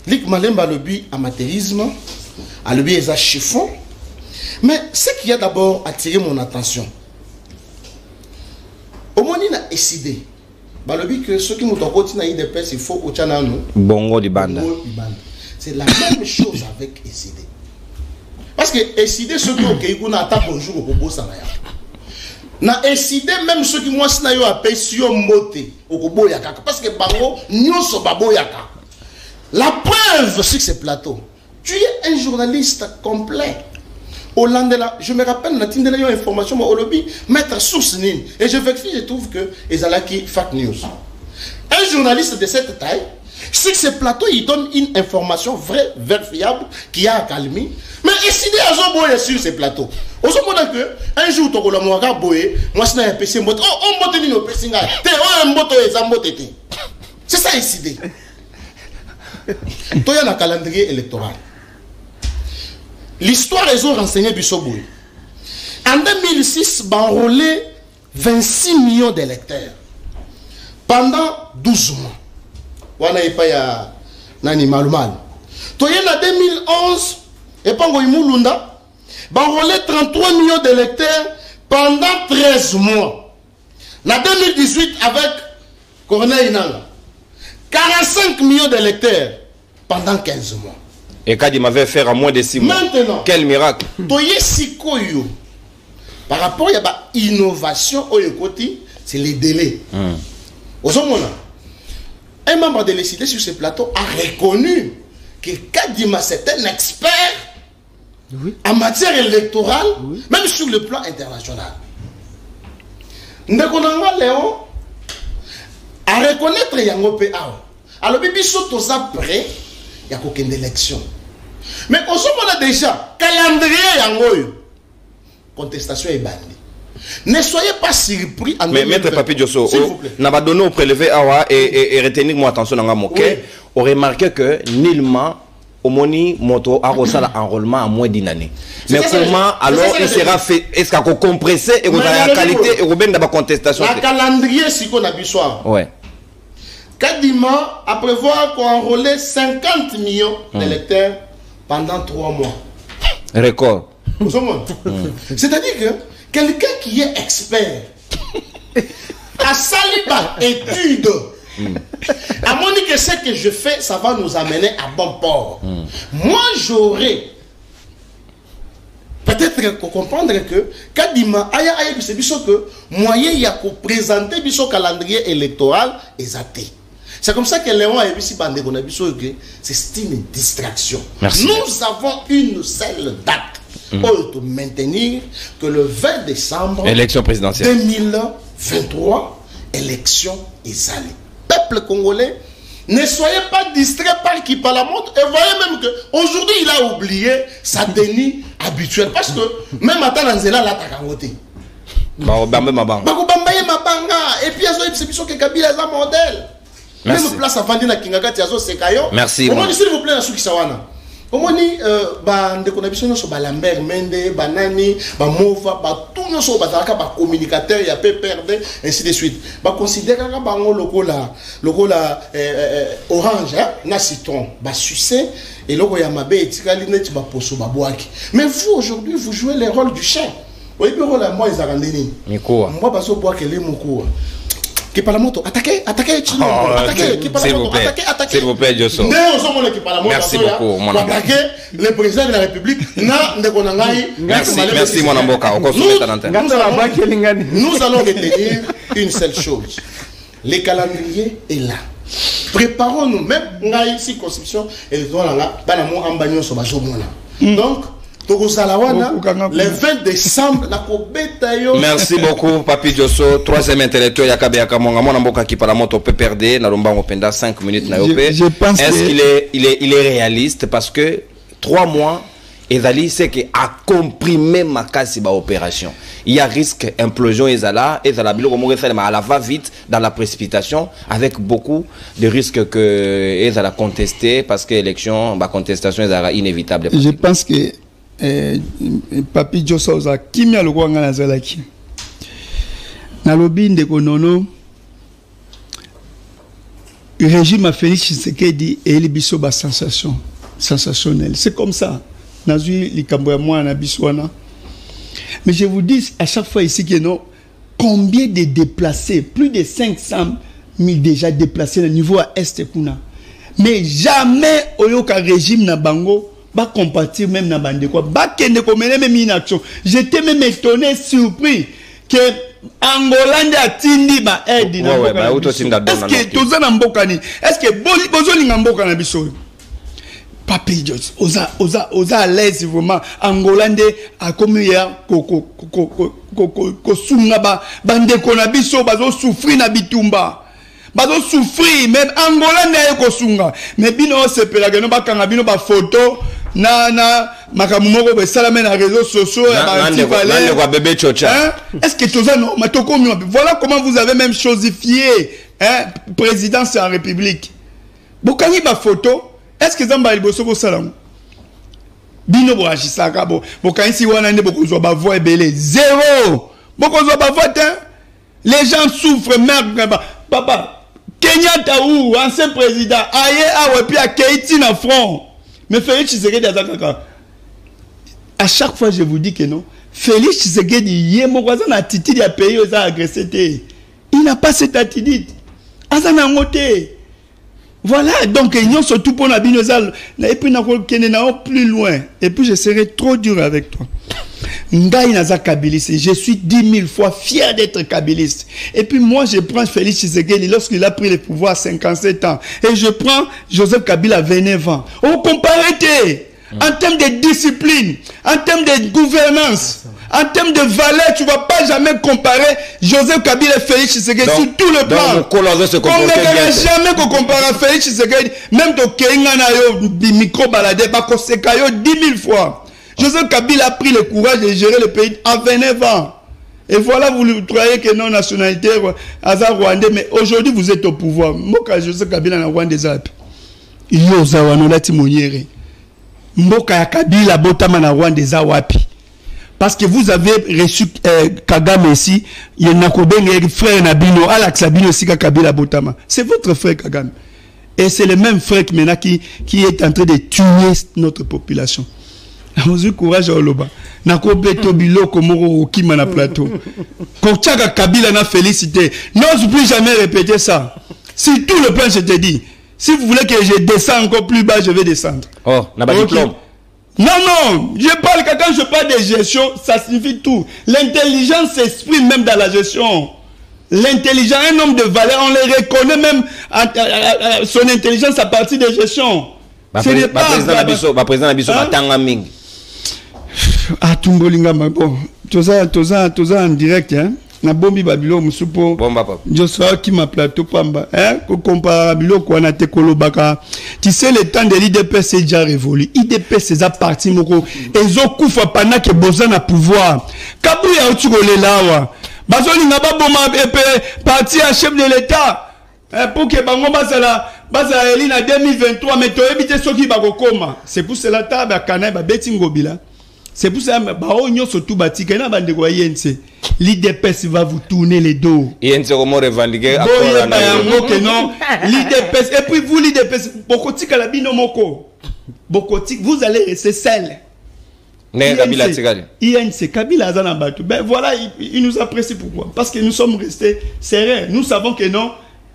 Lik Malemba lobi amateurisme, a lobi eza chiffon. Mais ce qui a d'abord attiré mon attention. Au moins il a décidé. Balobi que ceux qui m'ont continué à IDPS, il faut au Tchanano. Bongo di banda. C'est la même chose avec ECD. Parce que ECD, ceux qui ont été bonjour au Kobo Saraya. Na ECD, même ceux qui m'ont dit à Pession Mote au Kobo Yaka. Parce que Bango, nous sommes Babo Yaka. La preuve sur ce plateau, tu es un journaliste complet. Hollande là, je me rappelle, on a une information au lobby, mettre source nine. Et je vérifie, je trouve que Ezalaki fake news. Un journaliste de cette taille, sur ce plateau, il donne une information vraie, vérifiable, qui a accalmie. Mais ici, il y a un boye sur ce plateau. Au moment que, un jour, tu as un boye, moi, je n'ai pas PC, oh, on m'a dit, c'est ça ici. Tu as un calendrier électoral. L'histoire est renseignée Bissoboui. En 2006, il a enrôlé 26 millions d'électeurs pendant 12 mois. Wana ipa ya nani malumal. Toyena 2011 et pango imulunda, il a enrôlé 33 millions d'électeurs pendant 13 mois. En 2018 avec Corneille Inanga, 45 millions d'électeurs pendant 15 mois. Et Kadi m'avait fait à moins de 6 mois. Maintenant, quel miracle. Par rapport à l'innovation, c'est les délais. Un membre de l'ECD sur ce plateau a reconnu que Kadima c'est un expert en matière électorale, même sur le plan international. Ndekonanga Léon a reconnaître Yango PA. Alors, Bibiso, tout ça prêt, il n'y a aucune élection. Mais au moment déjà, calendrier Yangoyo, contestation est bannie. Ne soyez pas surpris en mais maître Papi Diosso, n'a pas donné au prélevé Awa et retenir mon attention dans la moquette, on remarque que nullement Omoni Moto a reçu l'enrôlement à moins d'une année. Mais comment alors il sera fait? Est-ce qu'on a compressé et on a la qualité et on a la contestation? La calendrier, c'est qu'on a vu soir. Ouais. Kadima a prévoir qu'on enrôlait 50 millions d'électeurs pendant 3 mois. Record. C'est-à-dire que quelqu'un qui est expert a sali par étude À mon avis, que ce que je fais, ça va nous amener à bon port. Moi, j'aurais peut-être comprendre que Kadima aya c'est biso que moyen y a pour présenter biso calendrier électoral exacté. C'est comme ça que Léon a ici bandé qu'on a biso que c'est une distraction. Merci. Nous avons une seule date pour maintenir que le 20 décembre élection présidentielle 2023 élection Isali. Peuple congolais, ne soyez pas distrait par qui par la montre et voyez même que aujourd'hui il a oublié sa tenue habituelle parce que même à Tanzania là t'as camoté. Et puis c'est biso que Kabila est un modèle. Même place à vendre na Kingaga tiazo sekayo. Merci. Comment s'il vous plaît na suki sawana. Comment ni ndeko na biso nyonso ba Lambert Mende, banani, ba Mova, ba tout nyonso ba talaka ba communicateur ya PPRD ainsi de suite. Ba considérer ka bango lokola orange na citron, ba sucé et loko ya mabe etikali neti ba poso ba boaki. Mais vous aujourd'hui vous jouez le rôle du chien. Oui, le rôle à moi ils arandeni. Mikoa. Moi baso boaki le moko. Qui parle moto, attaquez, Chino, attaquez, qui parle moto, attaquez. S'il vous plaît, Diosso. Merci beaucoup, mon ami. Attaquez le président de la République. Merci, mon amboka. Nous allons retenir une seule chose. Le calendrier est là. Préparons-nous, même dans la circonscription électorale, donc, le 20 décembre, la Kobetayo. Merci beaucoup, Papi Diosso. Troisième intellectuel, Yakabe Yakamonga. Mon amboka qui parle moto peut perdre. Narumba Openda 5 minutes. Je pense est-ce qu'il est réaliste parce que 3 mois, Ezali c'est que a comprimé ma casse opération. Il y a risque implosion Ezala à la va vite dans la précipitation avec beaucoup de risques que Ezala contesté parce que l'élection, la contestation est inévitable. Je pense que Papi Diosso oza kimia lokwa nga nazalaki na lobi ndeko nono régime a Félix Tshisekedi et les biso ba sensationnel. C'est comme ça. Nazui likambo ya mwana biswana. Mais je vous dis à chaque fois ici que non, combien de déplacés, plus de 500 000 déjà déplacés au niveau à Est Kuna. Mais jamais oyoka régime na bango va compatir même na bande quoi. Ba kende ko mener même inaction. J'étais même étonné, surpris que Angolande a tindi ba aide na mboka. Est-ce que toza na mboka ni? Est-ce que bozo linga mboka na biso? Papi Diosso, oza à l'aise vraiment. Angolande a comme hier ko sunga ba bande ko na biso bazo souffrir na bitumba. Bazo souffrir même Angolande a ko sunga. Mais bino se pela no ba kanga bino ba photo na makamumoko be salame na réseaux sociaux est-ce que toza no matoko voilà comment vous avez même chosifié présidence en république. Bokani ba photo. Est-ce que Zamba Liboso ko salam bino bo achisaka bo bokani si wana ne bokozwa ba voix belé zéro bokozwa ba voix les gens souffrent merde papa Kenyatta ou ancien président aye awe puis a Keiti na front mais Félix Tshisekedi azakaka à chaque fois je vous dis que non Félix Tshisekedi yemo kwaza na attitude ya pays aux agressé il n'a pas cette attitude azana ngote. Voilà, donc ils sont tout pour la binozal. Et puis nous plus loin. Et puis je serai trop dur avec toi. Ngaï naza kabiliste. Je suis 10 000 fois fier d'être kabiliste. Et puis moi je prends Félix Tshisekedi lorsqu'il a pris le pouvoir à 57 ans. Et je prends Joseph Kabila à 29 ans. On compare en termes de discipline, en termes de gouvernance, en termes de valeur, tu ne vas pas jamais comparer Joseph Kabila et Félix Tshisekedi sur tout le plan. On ne verra jamais qu'on compare Félix Tshisekedi, même to Kenga na yo micro baladé, parce que 10 000 fois. Joseph Kabila a pris le courage de gérer le pays à 29 ans. Et voilà, vous croyez que non nationalité, Azar Rwandais, mais aujourd'hui vous êtes au pouvoir. Mboka Joseph Kabila na Rwanda zap. Yo zawano lati monyere. Mboka ya Kabila botama na Rwanda zawapi. Parce que vous avez reçu Kagame ici, il y a un frère Nabino, Alex Sabino aussi Kabila Botama. C'est votre frère Kagame. Et c'est le même frère qui est en train de tuer notre population. Vous courage au loba. Nakobe Tobilo Komoro Okima na plateau. Kochaka Kabila na félicité. N'ose plus jamais répéter ça. Sur tout le plan, je te dis. Si vous voulez que je descende encore plus bas, je vais descendre. Oh, n'a pas de diplôme. Non, je parle, quand je parle de gestion, ça signifie tout. L'intelligence s'exprime même dans la gestion. L'intelligence, un homme de valeur, on le reconnaît même son intelligence à partir de gestion. Ce n'est pas... président Abisso, Ah, Tumbolinga, bon. Toza en direct, hein. Na bombi babilo musupo. Bon papa. Joshua qui m'a plateau pamba, hein. Comparabilo quoi na te kolobaka. Tu sais le temps de l'IDP c'est déjà révolu. IDP c'est à parti moko. Ezo kufa pana ke boza na pouvoir. Kabuya utukole lawa. Bazoli nga ba boma parti à chef de l'état. Pour que bango basala eli na 2023 mais to ebite soki bakokoma. C'est pour cela table à Kana ba beti ngobila. C'est pour ça que surtout l'IDPS va vous tourner les dos. INC comment revendiquer l'IDPS et puis vous l'IDPS vous allez rester seul. INC Kabila Azanabatu. Ben voilà, il nous apprécie pourquoi? Parce que nous sommes restés sereins. Nous savons que non,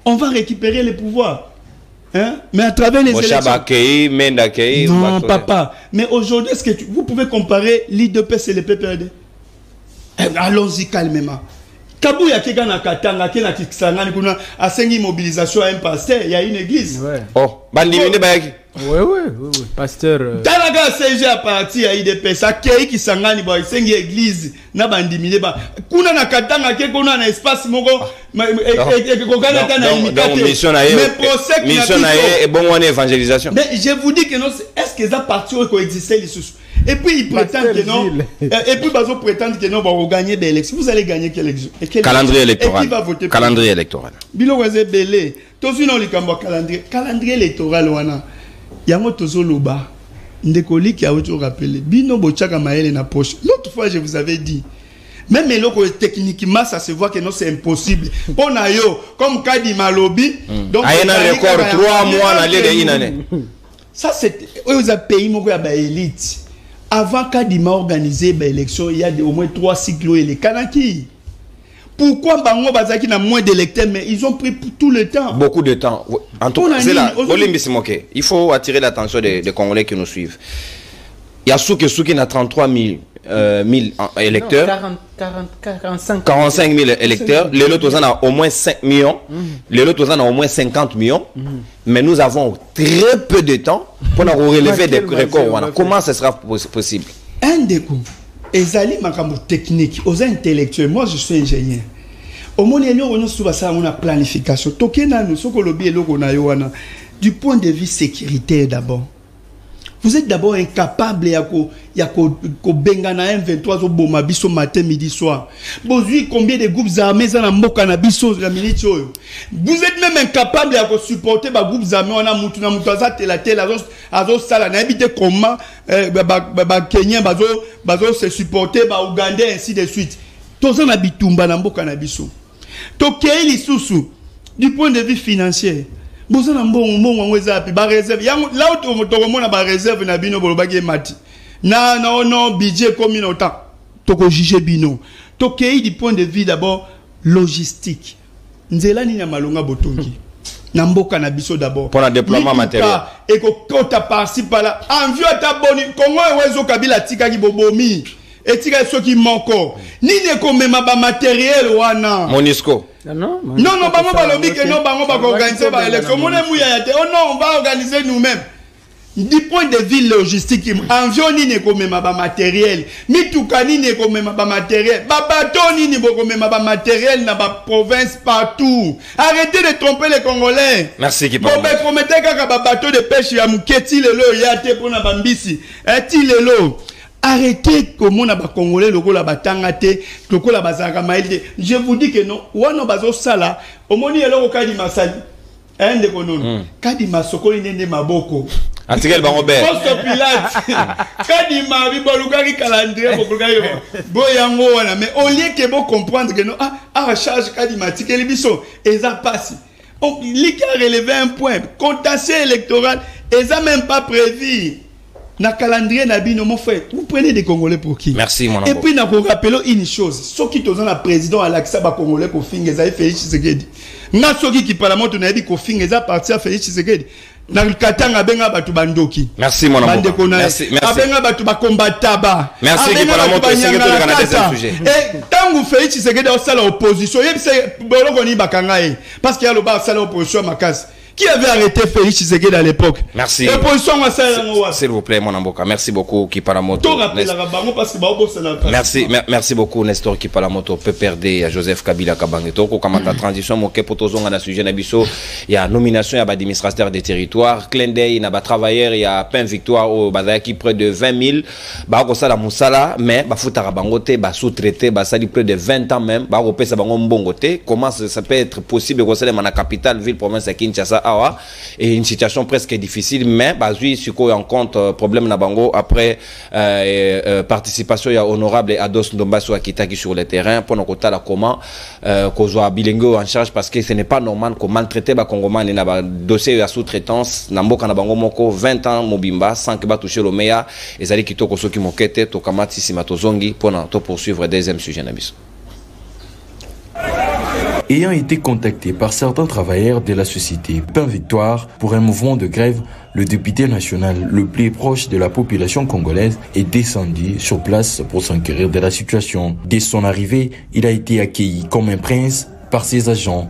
on va récupérer les pouvoirs. Hein? Mais à travers les élections. Non, papa. Mais aujourd'hui, est-ce que vous pouvez comparer l'IDPS et le PPRD? Allons-y calmement. Kabouya qui na Katanga, qui na Kisangani, kuna a 5 mobilisation à un pasteur, il y a une église. Ouais. Oh, bandimine bayaki. Oui, pasteur. Talaga CG à partir à IDPS, a Kei Kisangani, boy, 5 églises, na bandimine ba. Kuna na Katanga, qui kuna na espace moko, donc mission est bon on évangélisation. Mais je vous dis que non, est-ce que ça parti où existait les sous? Et puis ils prétendent que non. Et puis ils prétendent que non, on va gagner des élections. Vous allez gagner quelle élection? Calendrier électoral. Et qui va voter? Calendrier électoral. Bilo wazé belé. Tozu non likambo calendrier. Calendrier électoral wana. Yango tozo loba. Ndekoli qui a auto rappelé. Bino bochaka maele na poche. L'autre fois je vous avais dit. Même techniquement, ça se voit que non, c'est impossible. Pour Nayo, comme Kadi Malobi, donc. Il y a un record 3 mois dans les année. Ça, c'est. Aux pays, mon gars, élite. Avant Kadima organiser l'élection, il y a au moins 3 cycles et les Kanaki. Pourquoi Bango Bazaki n'a moins d'électeurs, mais ils ont pris tout le temps. Beaucoup de temps. En tout cas, c'est là. Il faut attirer l'attention des Congolais qui nous suivent. Il y a Souki n'a 33 000 électeurs. Non, 45 000 électeurs. Les autres en a au moins 5 millions. Les autres en a au moins 50 millions. Mais nous avons très peu de temps pour nous relever des records. Comment ce sera possible? Un des coups. Ezali makambo technique, aux intellectuels. Moi, je suis ingénieur. Au moins, on a planification. Du point de vue sécuritaire d'abord. Vous êtes d'abord incapable de bengana 1-23 au Boma biso matin, midi, soir. Vous avez combien de groupes armés dans la Mokana biso la minute? Vous êtes même incapable de supporter les groupes armés. On a Moutuna Moutaza, Telatel, Azo Sala, n'habite comment Kenya, Bazo se supporter, Ougandais, ainsi de suite. Tous en habitumba na Mokana biso. Tokei li susu, du point de vue financier. Boza na mbongo ngweza api ba réserve yango là où to mona ba réserve na bino bolobaki mati na non budget communautaire toko juger bino tokei du point de vue d'abord logistique nzela ni na malonga botongi na mboka na biso d'abord pour le déploiement matériel et ko kota par-ci par-là envio ta boni Congo ewezo kabila tika ki bobomi etika soki moko nini ko mema ba matériel wana Monisco. Non, bango balobi que non, bango va organiser ba élection. On va organiser nous-mêmes. Du point de vue logistique, environ ni ne comme ma matériel, mitukani ne comme ma matériel, babato ni ne comme ma matériel na ba province partout. Arrêtez de tromper les Congolais. Merci qui parle. Bon ben promettez kaka babato de pêche ya muketi lelo yate pour na bambisi. Eti lelo. Arrêtez comment on a Congolais loko la batanga te loko la bazaka maïli. Je vous dis que non wana bazo sala omoni eloko kadi masali ende konono kadi masokoli nende maboko article bango be poste pilate kadi ma bibolukaki calendrier bokulukaki boyango wana mais au lieu que bon comprendre que non charge kadi matikeli biso eza passe il a relevé un point contentieux électoral eza même pas prévu. Na calendrier Nabino, mon frère, vous prenez des Congolais pour qui? Merci, mon Et puis, nous rappelons une chose. Ceux qui sont le président Alexa Congolais pour finir, Félix Tshisekedi. nga soki ki parlement na yebi ko finga parti à Félix Tshisekedi na katanga benga batu bandoki. Merci mon amour. Merci. Abenga batu ba combataba. Merci qui parlement Tshisekedi dans la deuxième sujet. Et tangu Félix Tshisekedi au sala opposition, yeb c'est boloko ni bakanga e parce qu'il y a le bar sala opposition makasi. Qui avait arrêté Félix Tshisekedi à l'époque? Merci. S'il vous plaît, mon amboka. Merci beaucoup, Kipalamoto. Merci beaucoup, Nestor Kipalamoto, PPRD, Joseph Kabila Kabangeto. Comme la transition, mon kepotozong na sujet nabiso, il y a nomination, il y a administrateur des territoires, clin d'œil, il y a travailleurs, il y a plein de victoires au Bazaki, près de 20 000. Bah, ça la moussala, mais bah, foutara bangote, bah, sous-traité, bah, ça dit près de 20 ans même. Bah, on peut ça bangote. Comment ça peut être possible que ça dans la capitale, ville, province à Kinshasa? Et une situation presque difficile, mais basé sur quoi en compte problème na bango après participation honorable à Ados Ndombaso Akitaki sur le terrain pour nous la comment qu'on soit bilingue en charge parce que ce n'est pas normal qu'on maltraite les Congolais et na dossier à sous-traitance namboka na bango moko 20 ans mobimba sans que ba toucher le meilleur et zali kitoko soki mokete to kamati simatozongi pour nous poursuivre deuxième sujet nabiso. Ayant été contacté par certains travailleurs de la société Pain Victoire pour un mouvement de grève, le député national le plus proche de la population congolaise est descendu sur place pour s'enquérir de la situation. Dès son arrivée, il a été accueilli comme un prince par ses agents.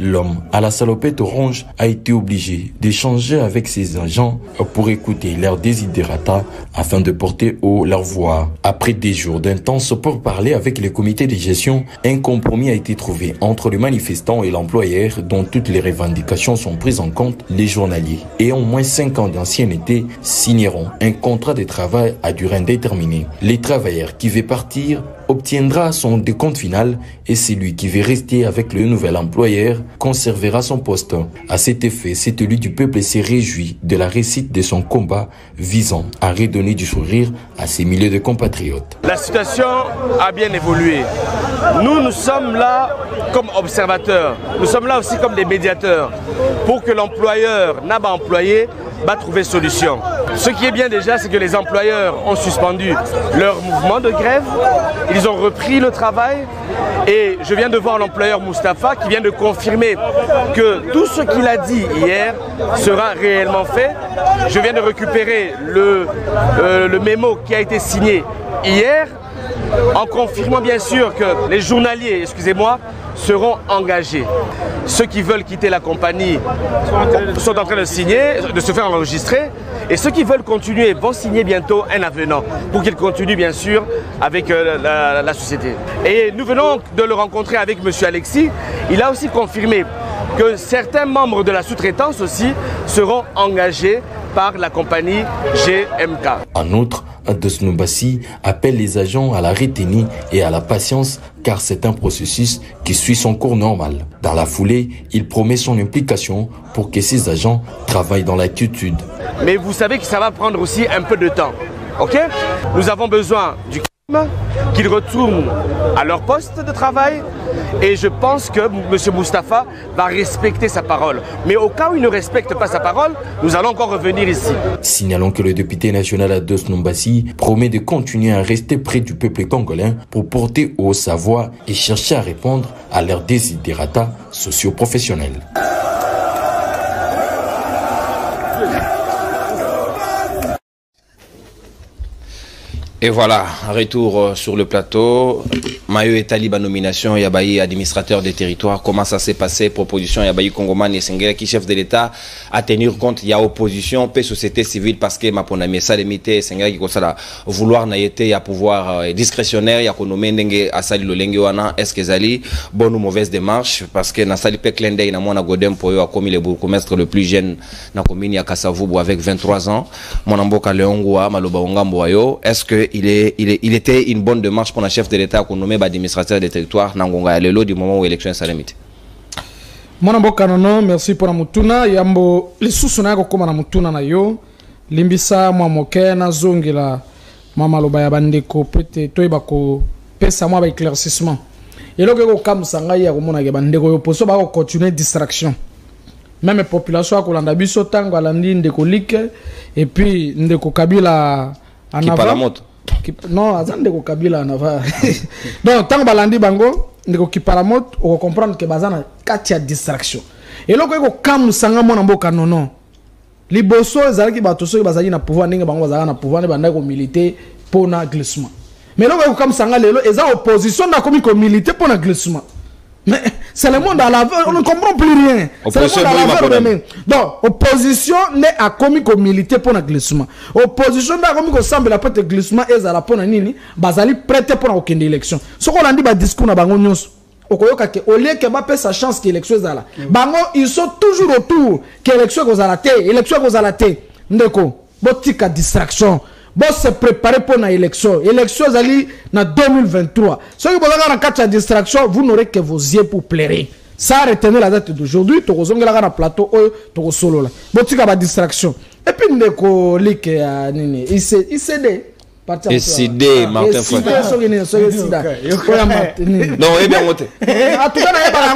L'homme à la salopette orange a été obligé d'échanger avec ses agents pour écouter leurs desiderata afin de porter haut leur voix. Après des jours d'intenses pourparlers avec les comités de gestion, un compromis a été trouvé entre le manifestant et l'employeur dont toutes les revendications sont prises en compte. Les journaliers et au moins 5 ans d'ancienneté signeront un contrat de travail à durée indéterminée. Les travailleurs qui veulent partir obtiendra son décompte final et celui qui veut rester avec le nouvel employeur conservera son poste. À cet effet, cet élu du peuple s'est réjoui de la réussite de son combat visant à redonner du sourire à ses milliers de compatriotes. La situation a bien évolué. Nous sommes là comme observateurs. Nous sommes là aussi comme des médiateurs pour que l'employeur n'a pas employé va trouver solution. Ce qui est bien déjà, c'est que les employeurs ont suspendu leur mouvement de grève, ils ont repris le travail et je viens de voir l'employeur Moustapha qui vient de confirmer que tout ce qu'il a dit hier sera réellement fait. Je viens de récupérer le mémo qui a été signé hier en confirmant bien sûr que les journaliers, excusez-moi, seront engagés. Ceux qui veulent quitter la compagnie sont en train de signer, de se faire enregistrer. Et ceux qui veulent continuer vont signer bientôt un avenant pour qu'ils continuent bien sûr avec la société. Et nous venons de le rencontrer avec M. Alexis. Il a aussi confirmé que certains membres de la sous-traitance aussi seront engagés par la compagnie GMK. En outre, Ados Ndombasi appelle les agents à la retenue et à la patience car c'est un processus qui suit son cours normal. Dans la foulée, il promet son implication pour que ses agents travaillent dans l'attitude. Mais vous savez que ça va prendre aussi un peu de temps. Ok? Nous avons besoin du qu'ils retournent à leur poste de travail et je pense que M. Moustapha va respecter sa parole. Mais au cas où il ne respecte pas sa parole, nous allons encore revenir ici. Signalons que le député national Ados Ndombasi promet de continuer à rester près du peuple congolais pour porter haut sa voix et chercher à répondre à leurs desiderata socio-professionnels. Et voilà, retour sur le plateau. Mayo et Taliba nomination, Yabayi administrateur des territoires. Comment ça s'est passé? Proposition Yabayi Congoman et Sengela qui chef de l'État à tenir compte. Il y a opposition, paix société civile parce que ma ponami ça limité Sengela qui ça vouloir naïté à pouvoir discrétionnaire ya konomé ndenge asali lolenge wana est-ce que zali bonne ou mauvaise démarche parce que na sali pe klende na mona godem poyo a commis le bourgmestre le plus jeune na commune ya Kasavubu avec 23 ans. Mon amboka Leongwa maloba ngambo ayo est-ce que il était une bonne démarche pour un chef de l'État qu'on nommait administrateur des territoires Nangonga Lelo du moment où l'élection est salamité. Mon mboka nono, merci pour la mutuna. Yambo, les sous-sona comme la mutuna na yo. Limbisa, moi moke na zongila. Mama loba ya bandeko pete toiba ko pesa moi ba éclaircissement. Et là que comme sanga ya ko mona ke bandeko yo poso ba ko continuer distraction. même population akolanda biso tango alandi ndeko like et puis ndeko Kabila anava non azan ndeko Kabila anava donc tango balandi bango ndeko Kiparamoto on comprendre que bazana katia distraction et loko eko kam sanga mona mboka non liboso ezalaki bato soki bazali na pouvoir ndenge bango bazala na pouvoir ne banda ko militer pona glissement mais loko eko kam sanga lelo eza opposition na komi ko militer pona glissement. Mais c'est le monde à l'aveugle, on ne comprend plus rien. C'est le monde à l'aveugle. Donc, opposition n'est à commis comme militaire pour un glissement. Opposition n'est à commis comme semble la porte glissement et à la pona nini, bazali prêté pour aucune élection. Ce qu'on a dit, bah, discours na bango nyos. Au lieu que Mbappé sa chance que l'élection est là. Bango, ils sont toujours autour que l'élection est à la tête. Élection est à la tête. Ndeko, botika distraction. Bon se préparer pour l'élection. L'élection est en 2023. Si vous avez une carte de distraction, vous n'aurez que vos yeux pour pleurer. Ça, retenez la date d'aujourd'hui. Tu as un plateau, tu as solo. Bon, tu as une distraction. Et puis, nous il s'est dit. Décidé, Martin Fouette. Non, eh bien, monté. En tout cas,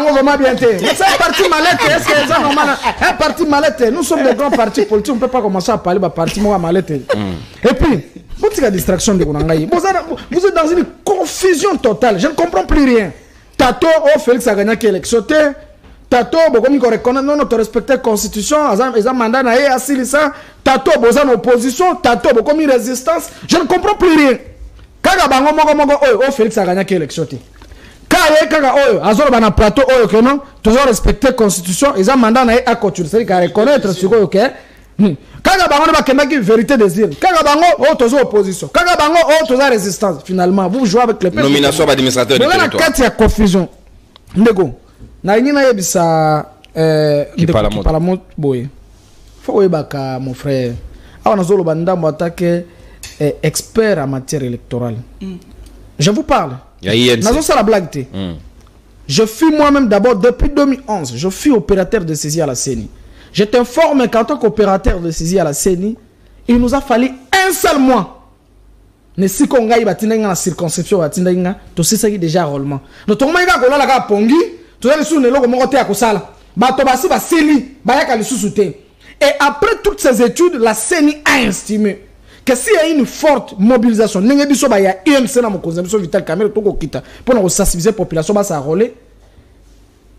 on va bien. C'est un parti mallette. Est-ce que c'est normal? Un parti mallette. Nous sommes des grands partis politiques. On ne peut pas commencer à parler de parti mallette. Et puis, votre distraction de Konangaï. Vous êtes dans une confusion totale. Je ne comprends plus rien. Tato, Félix a gagné l'élection. Tato, beaucoup de reconnaître, non, tu respectes la constitution, ils ont mandat na asilisa. Tato, beaucoup en opposition, Tato, beaucoup de résistance. Je ne comprends plus rien. Kaga bango mogo, Félix a gagné l'élection. Kaga azor bana plateau, que non, tu dois respecter la constitution, ils ont mandat na à couture, c'est-à-dire reconnaître ce que ok. Kaga bango ne va que vérité désir. Kaga bango, tu dois opposition. Kaga bango, tu dois résistance. Finalement, vous jouez avec les peuples. Nomination d'administrateur du territoire. Voilà, il y a confusion. Ndego. Na ingina yebisa Kiparamoto boy. Faut yebaka mon frère. Awa nazolo banda mo attaquer expert en matière électorale. Je vous parle. Nazo ça la blague té. Je fus moi-même d'abord depuis 2011, je fus opérateur de saisie à la CENI. Je t'informe qu'en tant qu'opérateur de saisie à la CENI, il nous a fallu un seul mois. Ne si konga ibatinga na circonscription batinga to sisaki déjà rollement. No to manga ko la ka pongi. Et après toutes ces études, la CENI a estimé que s'il y a une forte mobilisation, il y a une vital caméra pour sensibiliser la population à rouler.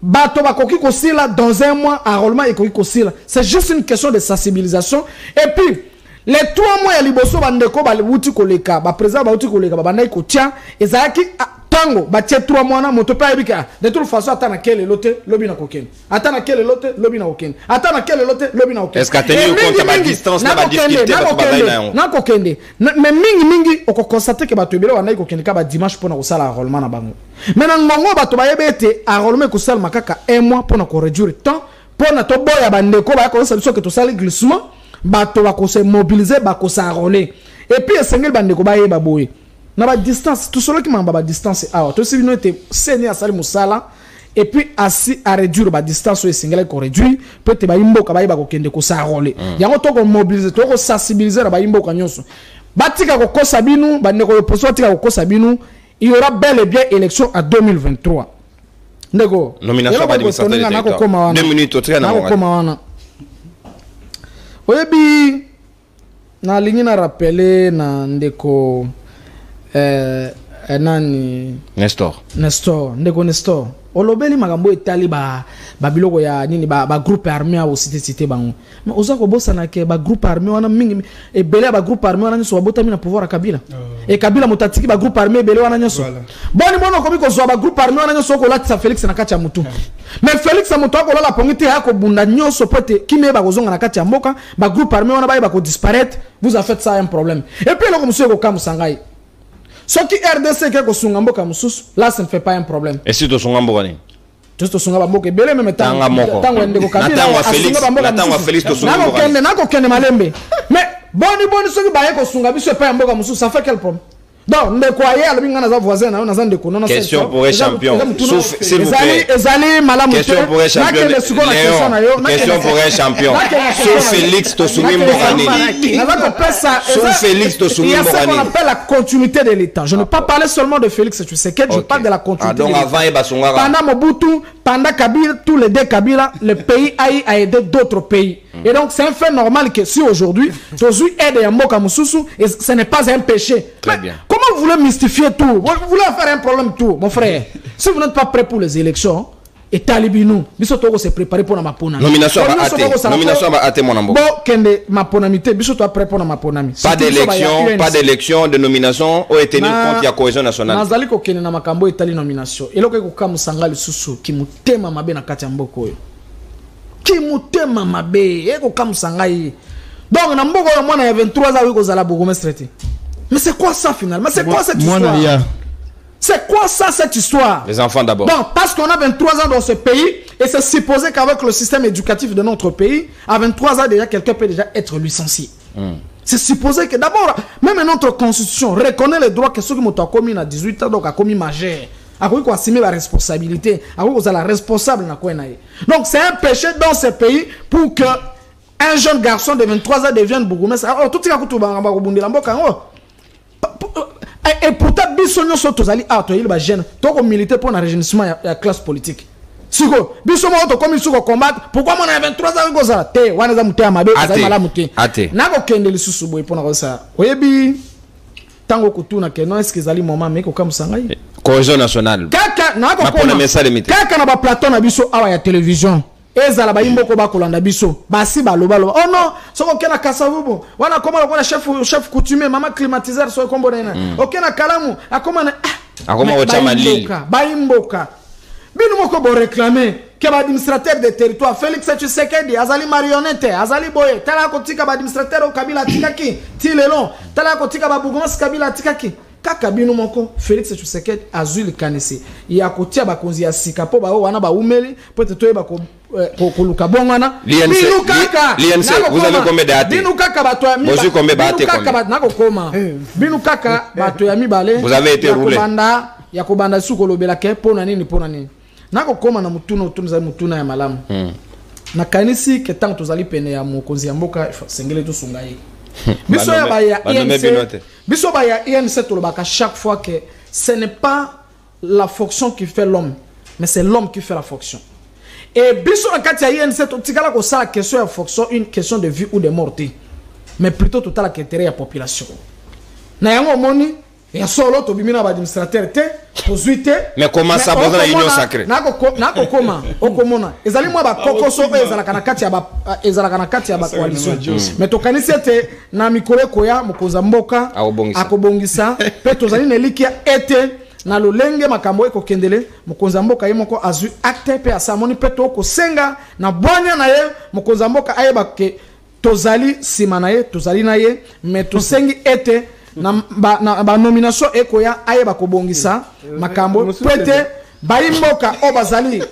Dans un mois, c'est juste une question de sensibilisation. Et puis, les 3 mois, il y a des président tango batie 3 mois na moto pa ebika de toute façon atana quel lote lobi na koken atana quel lote lobi na koken atana quel lote lobi na koken est-ce qu'à tenir compte ba distance na ba difficulté ba baina na kokende mais mingi oko constater que bato ebele wana kokende ka ba dimanche pona ko sala enrôlement na bango maintenant ngongo bato ba yebete enrôlement ko sala makaka 1 mois pona ko réduire temps pona to boya bandeko ba ko sala que to sala glissement bato ba ko se mobiliser ba ko s'enrôler et puis esengel bandeko ba yeba boye na ba distance tout cela qui m'a ba distance tout ce qui nous était saigné à salir musala et puis assis à réduire ba distance et single ko réduire peut te ba imboka ba ko kende ko s'enrôler yango to ko mobiliser to ko sensibiliser ba imboka nyonso batika ko kosa binu ba ne ko opposition batika ko kosa binu il y aura bel et bien élection en 2023 ndego nomination ba administrateur 2 minutes au train na wana oyebi na lingi na rappeler na ndeko nani Nestor ndeko Nestor olobeli makambo etali ba biloko ya nini ba groupe armé a aussi cité bango mais oza ko bossa na ke ba groupe armé wana mingi e belé ba groupe armé wana nso botami na pouvoir Kabila et Kabila mutatiki ba groupe armé belé wana nso boni bono ko biko zo ba groupe armé wana nso ko latisa Félix na kati ya mutu mais Félix a mutu ko la pongité ha ko bunda nyoso pote kimé ba kozonga na kati ya mboka ba groupe armé wana ba ko disparaître vous a fait ça un problème et puis loko monsieur ko kamusangai ce qui RDC qui est sungambo comme sous là ça ne fait pas un problème et si to sungambo gani to sungambo ke bele même temps tango ndeko Kabila na Félix to sungambo na ko kende malembe mais boni ce qui ba ko sunga biso pas mboka musu ça fait quel problème Donc, ne croyez à l'obinga voisin, question pour un champion. S'il vous plaît. Question pour un champion. Question pour un champion. Sous Félix Tossoumi Morani. Sous Félix Tossoumi Morani. Il y a ce qu'on appelle la continuité de l'État. Je ne veux pas parler seulement de Félix Tshisekedi, je parle de la continuité. Donc avant pendant Mobutu, pendant Kabila, tous les deux Kabila, le pays a aidé d'autres pays. Et donc c'est un fait normal que si aujourd'hui, Tozu aide Yamboka Moussoussou, et ce n'est pas un péché. Très bien. Comment vous voulez mystifier tout? Vous voulez faire un problème tout, mon frère? Si vous n'êtes pas prêt pour les élections, et Talibinou, Bisoto s'est préparé pour la Maponami. Nomination à athée. Nomination à athée, mon ambo. Bon, Kende Maponamité, Bisoto prêt pour la Maponami. Pas d'élection, de nomination, ou tenir compte de la cohésion nationale. Nazali ko kene na makambo etali nomination. Et loko ko musanga lisusu ki mutema mabe na kati ya mboko yo. Ki mutema mabe, eko kamusanga yi. Donc na mboko yo mwana ya 23 ans wi ko zala bourgmestre. Mais c'est quoi ça finalement? C'est quoi cette histoire? C'est quoi ça cette histoire? Les enfants d'abord. Bon, parce qu'on a 23 ans dans ce pays, et c'est supposé qu'avec le système éducatif de notre pays, à 23 ans déjà, quelqu'un peut déjà être licencié. C'est supposé que d'abord, même notre constitution reconnaît les droits que ceux qui ont commis à 18 ans, donc à commis majeur. À quoi qu'on assume la responsabilité, à quoi qu'on la responsable. Donc c'est un péché dans ce pays pour que un jeune garçon de 23 ans devienne bourgmestre. Alors tout ce et pourtant, Bissonio Sotozali a toyé le jeune, donc militaire pour un rajeunissement de la classe politique. Siko, Bissonio comme il se combattre, pourquoi on a 23 ans que ça? Te, on a muté amabe, on a malamuté. Nako kende le susubo pour na ça. Oyebi, tango kutuna ke non est-ce que zali moment mais ko comme sangai. Cohésion nationale. Kaka nako koma. Kaka na ba plateau na biso awa ya télévision. Ezala ba imboko ba kolanda biso basi baloba loba oh non soko kena kasavubo wana koma lokona chef coutumier mama climatiseur so kombo na okena kalamu akoma na akoma ochama lili ba imboka binu moko bo réclamer que ba administrateur de territoire Félix Tshisekedi azali marionnette azali boye tala kotika ba administrateur o Kabila tikaki tilelon tala kotika ba bourgmestre Kabila tikaki kaka binu moko Félix Tshisekedi azuli kanisi ya kotia ba konzi ya sika po ba wana ba umeli peut-être ba ko koluka bongana l'INC vous avez combien de binu kaka bato ya mi vous combien baté combien nako koma binu kaka bato ya mibale vous avez été roulé ya kobanda suko lobela ke pona nini nako koma na mutuna utunza mutuna ya malamu na kanisi ke tant tozali pene ya mokonzi ya mboka sengele to sungai biso ya ba ya INC biso ba ya INC to lobaka chaque fois que ce n'est pas la fonction qui fait l'homme mais c'est l'homme qui fait la fonction. Et biso en kati ya INC to tikala ko sala question ya fonction une question de vie ou de mort mais plutôt total la intérêt ya population. Na yango moni ya solo to bimina ba administrateur te pozuite mais comment ça besoin la union sacrée nako koma okomona ezali mwa ba kokoso ezala kana kati ya ba coalition mais to kanisi te na mikolo koya mokonza mboka akobongisa pe tozali na likia ete na lolenge makambo eko kendele mokonza mboka ye moko azu acte pe asamoni pe to ko senga na bwanya na ye mokonza mboka ayeba ke tozali sima na ye tozali na ye mais to sengi ete na nomination ekoya ayeba kobongisa makambo pete baimboka o bazali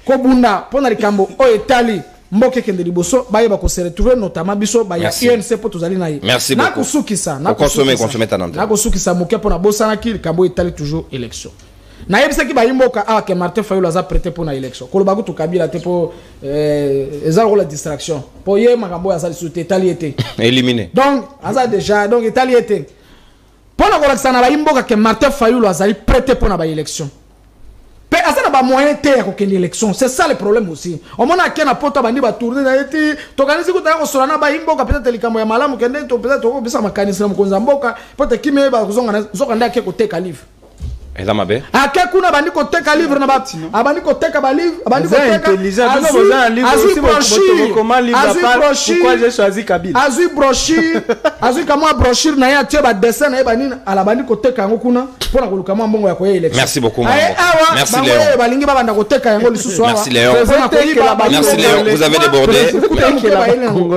kobunda pona likambo o etali mboke kende liboso bayeba ko se retrouver notamment biso ba ya UNC po tozali na ye na kusukisa na consommer tanante na kusukisa moke pona bosana ki likambo etali toujours élection na yebisa ki baimboka a ke Martin Fayulu aza prêté pour na élection ko lobaku to Kabila te po ezalo la distraction po ye makambo ya sali sute etali ete éliminé donc aza déjà donc etali ete pour la collection na baimboka ke Martin Fayulu azali prêté pour na ba élection pe azana ba moyen te ya kokende élection c'est ça le problème aussi on mona ke na poto bandi ba tourner na yeti to kanisi ko ta ko sola na baimboka peut-être likambo ya malamu kende to peut-être ko bisa makanisi na mkonza mboka peut-être kimé ba kuzonga na zokanda ke ko teka livre eza mabe ake kuna bandi ko teka livre na ba abandi ko teka ba livre abandi ko teka intelligent nous besoin un livre aussi pour comment livre pourquoi j'ai choisi Kabila azui brochure azui kama brochure na ya tie ba dessin na ba nini ala bandi ko teka yango kuna pona koluka mbongo ya ko élection. Merci beaucoup Mambo. Merci Léon. Balingi ba banda ko teka yango lisusu awa. Merci Léon. Merci Léon, vous avez débordé.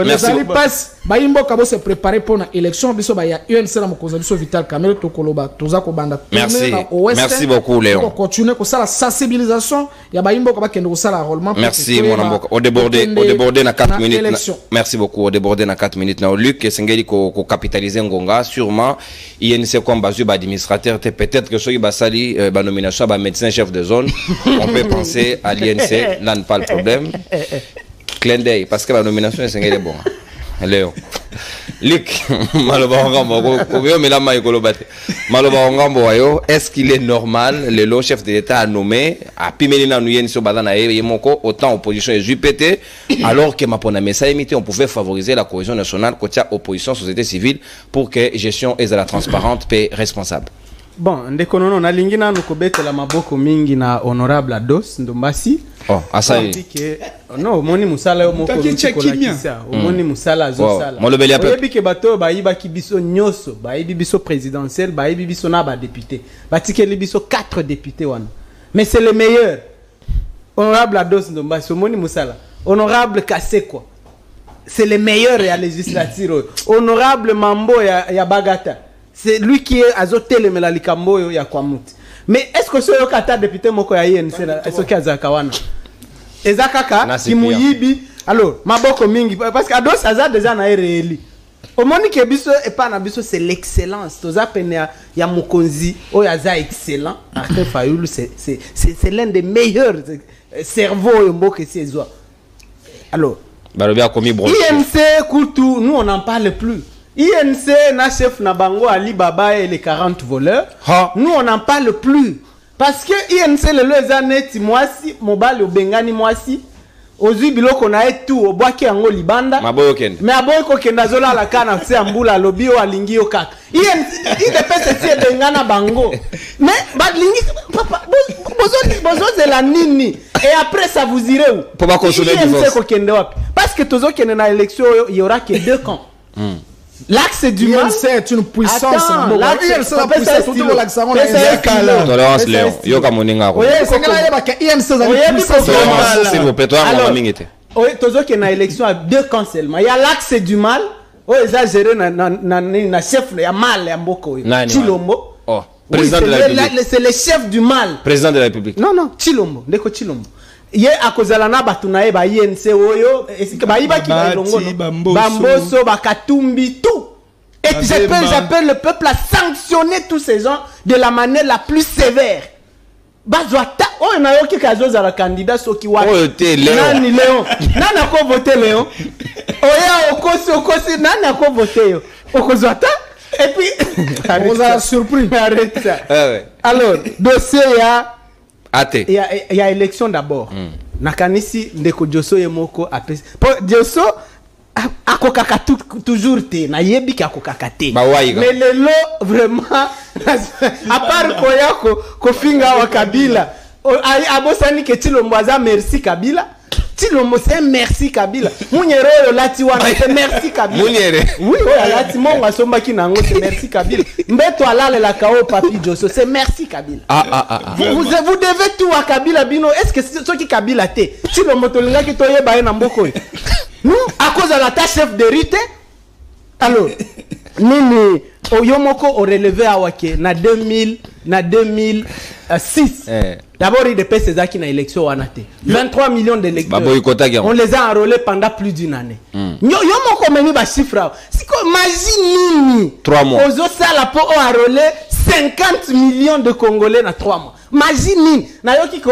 Merci. Baimbo kabo se préparer pour na élection biso ba ya UNC na mokonza biso Vital Kamerhe to koloba toza ko banda. Merci. Merci beaucoup, Léon. Pour continuer comme ça la sensibilisation, il y a baimbo comme bakende ça la enrôlement. Merci mon amboka. Au débordé na 4 minutes. Merci beaucoup. Au débordé na 4 minutes na Luc Sengeli ko capitaliser ngonga sûrement INC comme basu ba administrateur peut-être que soki basali ba nomination ba médecin chef de zone, on peut penser à l'INC, là n'est pas le problème. Clin d'œil parce que la nomination est Sengeli bon. Léon. Luc, est-ce qu'il est normal, le chef de l'État a nommé, a pimenina nuyen sur badana yemoko, autant opposition et JPT, alors que Mapona ça imité, on pouvait favoriser la cohésion nationale, côté opposition, société civile, pour que gestion et la transparente paix responsable. Bon, ndekonono na lingina nukobete la maboko mingi na honorable Ados Ndombasi. Oh, asai. No, moni musala yo moko kisa. Moni musala zo sala. Oyebi ke bato ba yiba ki biso nyoso, ba yibi biso présidentiel, ba yibi biso na ba député. Ba tikeli biso 4 députés wana. Mais c'est le meilleur. Honorable Ados Ndombasi, moni musala. Honorable Kasekwa. C'est le meilleur ya législature. Honorable Mambo ya Bagata. C'est lui qui est azoté le melalikambo ya kwamuti. Mais est-ce que ce kata député moko ya INC est-ce que azakawana? Ezakaka kimuyibi. Alors, maboko mingi parce que Ados aza déjà na RL. Au moni ke biso et pas na biso c'est l'excellence. Toza pene ya mokonzi o ya za excellent. Arthur Fayoulou c'est l'un des meilleurs cerveaux au mboka sezo. Alors, INC Koutou, nous on n'en parle plus. INC na chef na bango Ali Baba et les 40 voleurs. Nous on n'en parle plus parce que INC le lezaneti mwasi mobile obengani mwasi ozui biloko na etu obwaki yango libanda mais aboyko kenda zola la kana se ambula lobio alingi yo kaka INC idepese bengana bango mais balingi papa bozo de la nini et après ça vous irez où pour pas consommer divorce parce que tozo kende na élection il y aura que 2 camps. L'axe du mal, c'est une puissance. L'axe Tolérance Léon. Yo kamoninga ko. S'il vous plaît, toi on mingete. Oui, tozo que na élection à 2 camps seulement. Il y a l'axe du mal. Oh, exagéré na chef ya mal ya mboko. Chilombo. Oh, président de la République. C'est le chef du mal. Président de la République. Non, Chilombo, ndeko Chilombo. Ye akozala na batunae ba INC oyo esika ba iba ki ba ilongo bamboso bakatumbi tout et j'appelle le peuple à sanctionner tous ces gens de la manière la plus sévère. Bazwata oyo na yoki kazoza la candidat soki wa nani Léon nani ko voter Léon oya okosi nani ko voter yo okozwata et puis on a surpris arrête ça. Alors dossier ya il y a élection d'abord. Nakanisi ndeko Joso yemoko apesi. Joso akokaka toujours te na yebi ka akokaka te. Mais lelo vraiment à part koyako kofinga wa Kabila. Abosani ke Chilombo aza merci Kabila. Chilombo c'est merci Kabila. Munyere yo lati wana c'est merci Kabila. Munyere. Oui, lati monga somba ki nango c'est merci Kabila. Mbeto alale la kao papi Joso c'est merci Kabila. Vous devez tout à Kabila bino. Est-ce que c'est ce qui Kabila te? Chilombo tolinga ki toye baye na mboko. Nous à cause de la tâche chef de rite. Alors nini oyomoko au relevé à wake na 2006. D'abord, il dépêche ces acquis dans l'élection. 23 millions d'électeurs. On les a enrôlés pendant plus d'une année. Nous avons des chiffres. C'est comme imagine 3 mois. Aux autres, ça a enrôlé 50 millions de Congolais dans 3 mois. Imagine, nayoki ko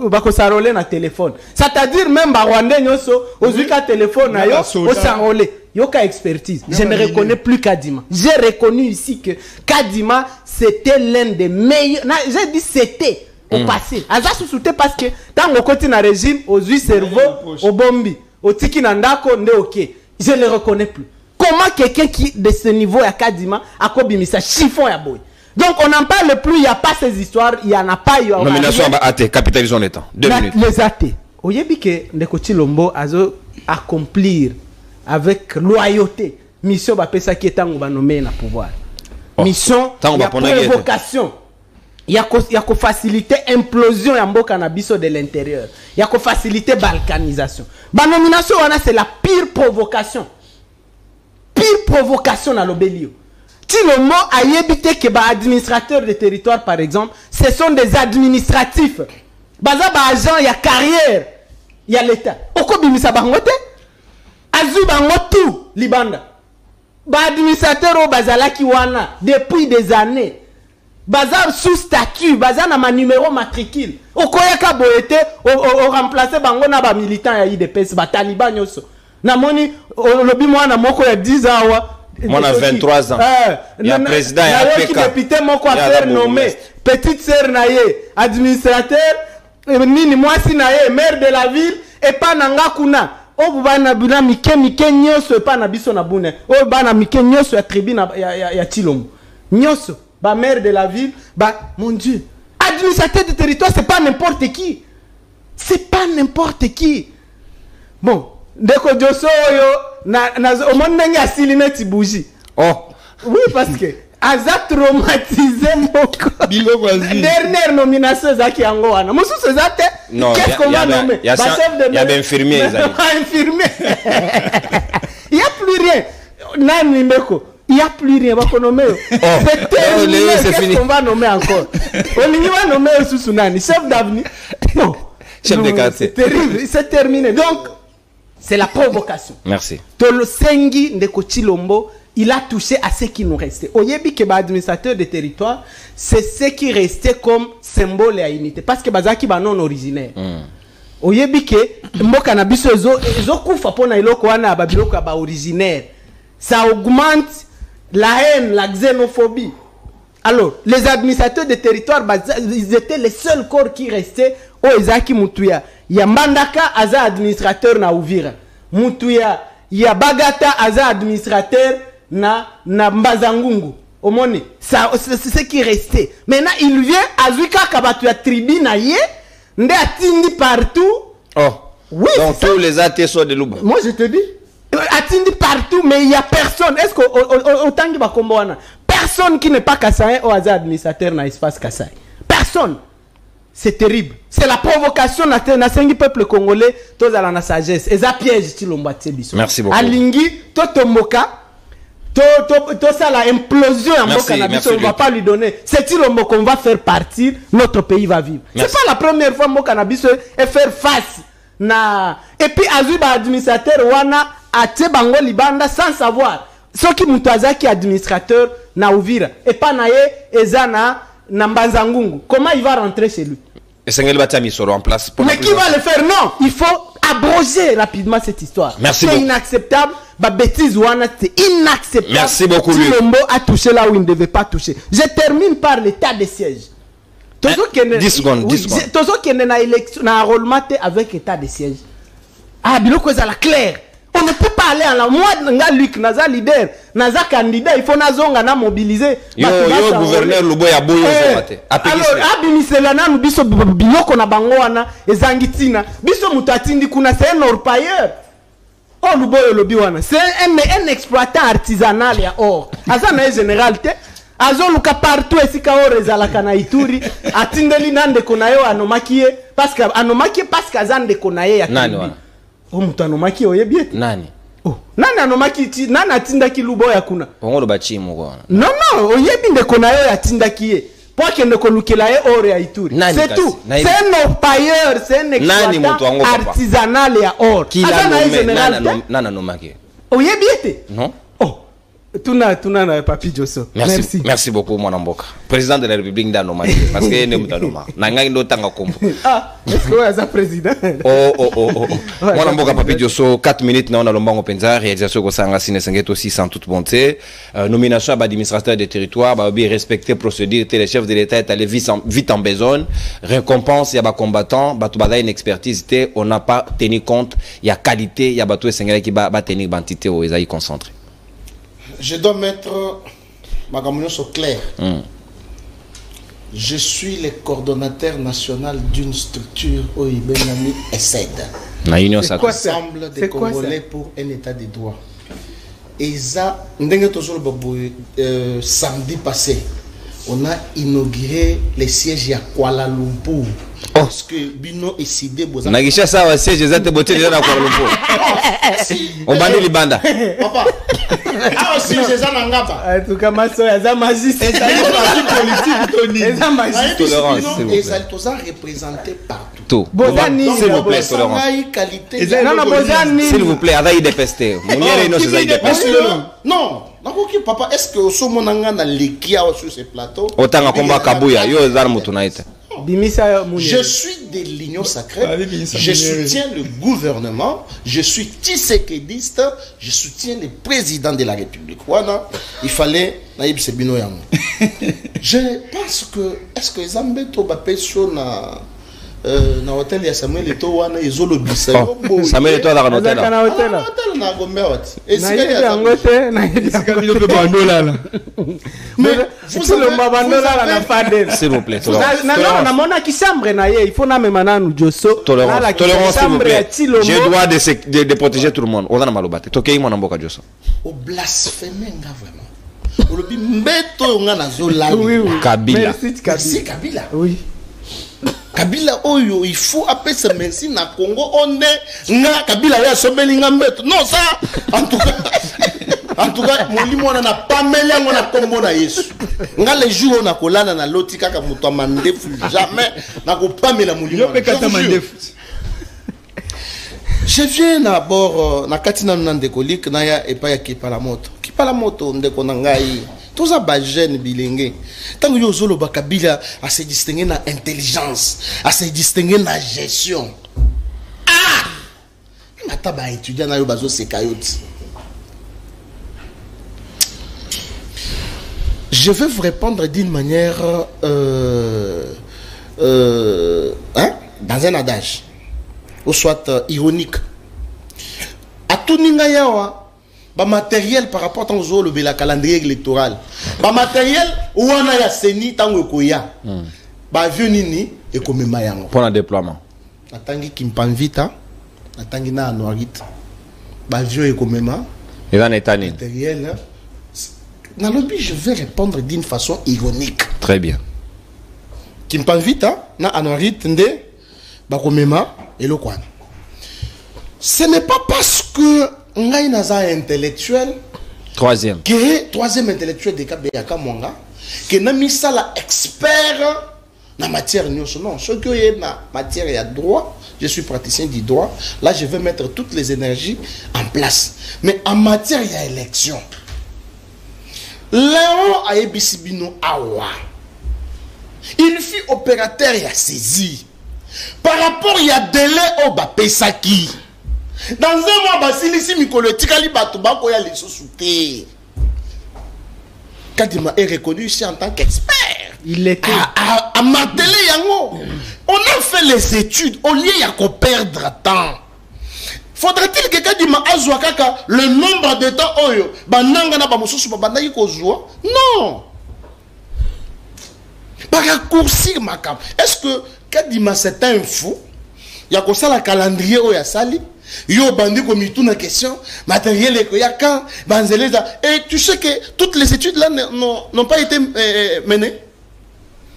bako s'enrôler na téléphone. C'est-à-dire même ba Rwandais nyoso, ozuka téléphone na yo, o s'enrôler. Yoka expertise. Je ne reconnais plus Kadima. J'ai reconnu ici que Kadima c'était l'un des meilleurs. J'ai dit c'était au passé. Aza sous-souté parce que dans le côté na régime, aux huit cerveaux, au bombi, au tiki nandako, nde ok. Je ne le reconnais plus. Comment quelqu'un qui de ce niveau à Kadima a kobimisa chiffon ya boy. Donc on n'en parle plus, il n'y a pas ces histoires, il n'y en a pas. Nomination à athée, capitalisons les temps. 2 minutes. Les athées. Oyebi que Ndeko Chilombo a accomplir avec loyauté mission bapesa qui est en nommé na pouvoir. Mission ya provocation. Il y a qu'à faciliter implosion ya mboka na biso de l'intérieur. Il y a qu'à faciliter balkanisation. Ba nomination wana c'est la pire provocation. Pire provocation na lobelio. Tilombo a yébité que administrateurs de territoire, par exemple, ce sont des administratifs. Baza ba agent, il y a carrière, il y a l'État. Oko bimisa bangote, azu bangotu libanda. Ba administrateur o bazala kiwana depuis des années. Baza sous statut, baza na ma numéro matricule. Oko yaka boete, o remplacer bango na ba militant ya IDPS, ba taliban nyoso. Na moni lobi mwana moko ya 10 ans. Moi, on a 23 ans. Il y a un président, il y a un député, mon quoi faire nommer. Petite sœur naye, administrateur, nini moi si naye, maire de la ville, et pas nanga kuna. Oh, bana buna mike nyoso, et pas na biso na bune. Oh, bana mike nyoso, ya tribune, ya Chilombo. Nyoso, ba maire de la ville, ba, mon Dieu. Administrateur de territoire, c'est pas n'importe qui. C'est pas n'importe qui. Bon. Deko Joso yo au monde nenge asiline tibouji. Oh oui parce que aza traumatisé moko. Dernière nomination zaki yango wana. Musu sezate. Qu'est-ce qu'on va nommer? Il y a des infirmiers infirmiers. Il y a plus rien. Nani mbeko. Il y a plus rien va nommer. C'est terminé. Qu'est-ce qu'on va nommer encore? On y va nommer sous nani chef d'avenue. Non. Chef de quartier. C'est terrible, c'est terminé. Donc c'est la provocation. Merci. Tolo Sengi Ndeko Chilombo, il a touché à ce qui nous restait. Oyebi que administrateur des territoires, c'est ce qui restait comme symbole à unité. Parce que bazaki ba non originaire. Oyebi que mboka na biso ezo kufa pona iloko wana ba biloko ba originaire. Ça augmente la haine, la xénophobie. Alors, les administrateurs des territoires, ils étaient les seuls corps qui restaient au Ezaki Mutuya. Il y a Mandaka, Aza administrateur na Uvira. Mutuya, il y a Bagata, Aza administrateur na Mbazangungu. Au monde, c'est ce qui restait. Maintenant, il vient à Zuka Kabatuya tribu na ye, nde atindi partout. Oh. Oui, donc tous les athées sont de Louba. Moi, je te dis. Atindi partout, mais il n'y a personne. Est-ce qu'autant qu'il va combattre, personne qui n'est pas Kassaï ou administrateur dans l'espace Kassaï. Personne. C'est terrible. C'est la provocation dans le peuple congolais. Tous à la sagesse. Et ça piège Chilombo. Merci beaucoup. Alingi, Totomoka, ça la implosion en Moka, on ne va pas lui donner. C'est Chilombo qu'on va faire partir. Notre pays va vivre. C'est pas la première fois que Moka et faire face. Et puis Azuba administrateur wana ate bango libanda sans savoir. Ce qui mutazaki administrateur na Uvira et pas naye ezana na Mbazangungu. Comment il va rentrer chez lui? Et Sengel Batami sera en place. Mais qui va le faire? Non, il faut abroger rapidement cette histoire. Merci beaucoup. C'est inacceptable. Ba bêtise wana c'est inacceptable. Merci beaucoup. Chilombo a touché là où il ne devait pas toucher. Je termine par l'état de siège. 10 secondes, 10 secondes. Tozo qui est na élection, na enrôlement avec état de siège. Ah, biloko za la claire. On ne peut pas aller à la moi nga Luc naza leader, naza candidat, il faut nazonga na mobiliser. Yo gouverneur Luboya Boyo zomate. Alors abimisela na biso biloko na bango wana ezangitina. Biso mutatindi kuna c'est un orpailleur. Oh Luboyo lobi wana, c'est un exploitant artisanal ya or. Asa na généralité azoluka partout esika ore ezalaka na Ituri atindeli nande konayo anomakie parce que azande konaye ya nani wana o mutu anomakie oyebi nani nani anomakie nani atindaki Luboya kuna ongolo bachimo wana non oyebi nde konayo atindaki ye pour que ne kolukela ye ore ya Ituri c'est tout c'est un orpailleur c'est un exploitant artisanal ya or nani anomakie oyebi ete non Tuna na Papi Joso. Merci beaucoup mon amboka. Président de la République d'Anomali parce que ne mutanoma. Nanga ndo tanga kombo. Ah, est-ce que vous êtes président? Oh. Mon amboka Papi Joso 4 minutes na on a lombango penza réalisation ko sanga sine sengeto aussi sans toute bonté. Nomination à administrateur des territoires, ba bien respecter procédure, les chefs de l'État est allé vite en besogne. Récompense ya ba combattant, ba to bala une expertise on n'a pas tenu compte, il y a qualité, il y a ba to sengela qui ba tenir quantité au ezai concentré. Je dois mettre ma communication claire. Je suis le coordonnateur national d'une structure OIBENAMI ESSED. Ensemble des Congolais pour un état de droit. Et ça, samedi passé, on a inauguré les sièges à Kuala Lumpur. Parce que Bino est cédé. Nagisha ça va siège exact beauté déjà à Kuala Lumpur. On bande les bandes. Papa. Ah aussi c'est ça n'angapa. En tout cas ma soeur ça magiste. Et ça politique Tony. Ça magiste. Tolérance. Et ça tous représenté partout. Tout. Bozani S'il vous plaît, tolérance. Non non Bozani. S'il vous plaît, avec des pestes. Moniere non c'est des pestes. Non. Nakoki papa, est-ce que au monanga na lekia sur ce plateau? Autant combat Kabuya, yo zarmu tunaita. Je suis de l'Union sacrée, je soutiens le gouvernement, je suis tissékédiste, je soutiens le président de la République. Voilà, il fallait naïb sebino yango. Je pense que est-ce que Zambeto Bapesho na hôtel ya Samuel Eto'o wana ezolo bisa yo Samuel Eto'o na hôtel na hôtel na Gombe wat et si ya ngote na Kabilo pe bandola là mais vous le mabandola la na fadel s'il vous plaît na mona ki chambre na ye il faut na même na Josso tolérance s'il vous plaît j'ai droit de protéger tout le monde on a malobate tokei mona mboka Josso au blasphémer nga vraiment au lobi mbeto nga na zola Kabila merci Kabila oui Kabila oyo il faut appeler ça merci na Congo on est nga Kabila ya sobeli nga mbeto non ça en tout cas molimo na pamela ngona kombo na Yesu nga les jours na kolana na loti kaka muto mandefu jamais na ko pamela molimo je viens d'abord na katina nande kolik na ya epa ya kipala moto ndeko na ngai tous à Bajen bilenge tant que yozolo bakabila à se distinguer na intelligence à se distinguer na gestion ah mata ba étudiant na yo bazo sekayoti. Je vais vous répondre d'une manière dans un adage ou soit ironique à tout ninga yawa ba matériel par rapport au le calendrier électoral ba matériel wana ya seni tango koya ba avion nini et comme mayango pour le déploiement atangi kimpanvita atangi na anoarit ba avion et comme ma et dans état ni matériel na lobby je vais répondre d'une façon ironique très bien kimpanvita na anoarit nde ba komema et le kwana ce n'est pas parce que ngai naza intellectuel troisième intellectuel de Kabeyaka Mwanga que na misala expert na matière nyonso non ce que y na matière ya droit je suis praticien du droit là je vais mettre toutes les énergies en place mais en matière ya élection Léon a ebisibino awa il fut opérateur ya saisi par rapport ya délai au bapesaki. Dans un mois, Basilisi Mikolo Tikali Batubako ya les Kadima est reconnu ici en tant qu'expert. Il était à marteler yango. On a fait les études au lieu de perdre temps. Faudrait-il que Kadima azwa kaka le nombre de temps oyo bananga na bamususu babandaki kozwa? Non. Par raccourcir ma cap. Est-ce que Kadima c'est un fou? Ya ko sala calendrier oyo sali? Yo bandi comme tout na question matériel et ya quand banzeleza et tu sais que toutes les études là n'ont pas été menées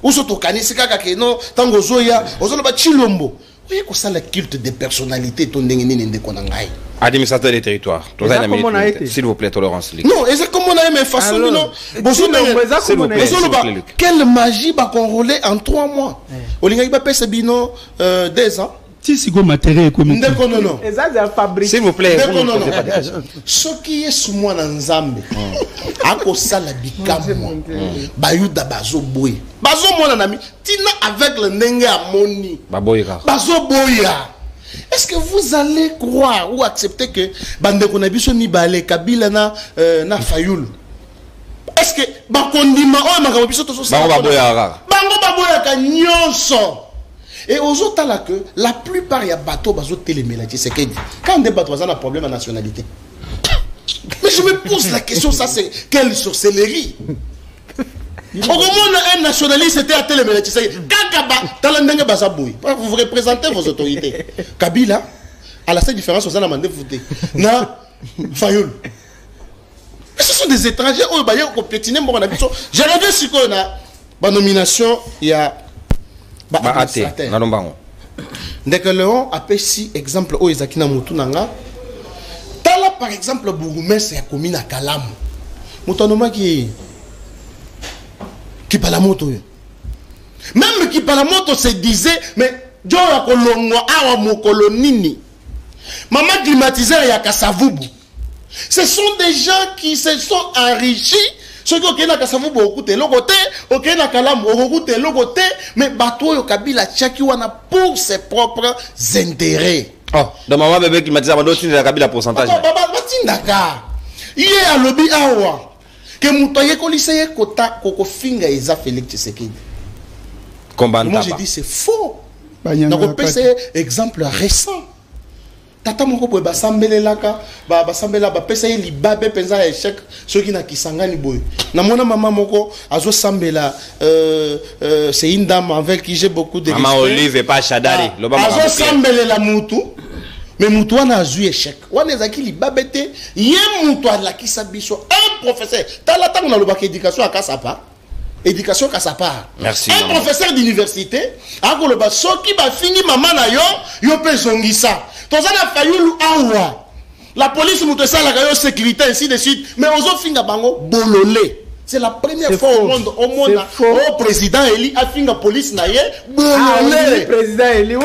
ou surtout kanisi kaka que non tango zoya ozolo ba chilombo oui ko ça le culte des personnalités ton ndenge nini ndeko na ngai administrateur des territoires s'il vous plaît tolérance non et c'est comme on a même façon non quelle magie va contrôler en 3 mois olinga ba pesa bino 2 ans. Si go matériel comme non. S'il vous plaît, ce qui est sous moi dans Nzambe, ako sala bikamo, bayuda bazo boy. Bazo mona nami, tina avec le ndenge amoni. Baboyka. Bazo boya. Est-ce que vous allez croire ou accepter que bande konabiso ni balé Kabila na Fayulu? Est-ce que bakondima o makabiso to so bango baboya ka nyonso? Et aux autres là que la plupart y a bateau bateau télémélagie c'est qu'il dit quand on débat un problème de nationalité. Mais je me pose la question ça c'est quelle sorcellerie. Au moment un nationaliste était à télémélagie c'est kakaba talandenge basaboui. Vous représentez vos autorités. Kabila à la seule différence aux ana mandé voter. Na Fayoul. Ce sont des étrangers au baye au pétiner mon habitation. J'ai regardé ce qu'on a ba nomination il y a ate na lombango ndeke Léon appelle si exemple o ezaki na mutu nanga tala par exemple bourgmestre ya commune à Kalamu mutonoma qui parle moto même qui parle moto se disait mais Joya kolongwa awa mokolo nini maman climatiseur ya Kasavubu. Ce sont des gens qui se sont enrichis. Ceux qui ont na Kasavubu au côté logoté, au na Kalam au côté logoté, mais bateau yo Kabila Tchaki wana pour ses propres intérêts. Oh, dans maman bébé climatiseur bando tine la Kabila pourcentage. Baba batindaka. Iye a lobby awa que mutoye ko lycée kota koko finga eza Félix Tshisekedi. Moi je dis c'est faux. Donc on peut c'est exemple récent. Tata moko boy basambelelaka basambela ba pesa li babe penza échec ceux qui na kisangani boy. Na mona maman moko azo sambela c'est une dame avec qui j'ai beaucoup de respect. Maman Olive et pas Chadari. Azo sambelela mutu mais mutu wana azu échec. Wana ezaki li babete ye mutu ala kisabiso un professeur. Tala tango na lobaka éducation akasapa. Éducation à sa part. Merci. Un professeur d'université, a koloba soki ba fini maman na yo pe zongisa. Tozana fayulu awa. La police muto sala ka yo sécurité ainsi de suite, mais ozo finga bango bololé. C'est la première fois au monde au président Eli a finga police na ye bololé. Président Eli ouais.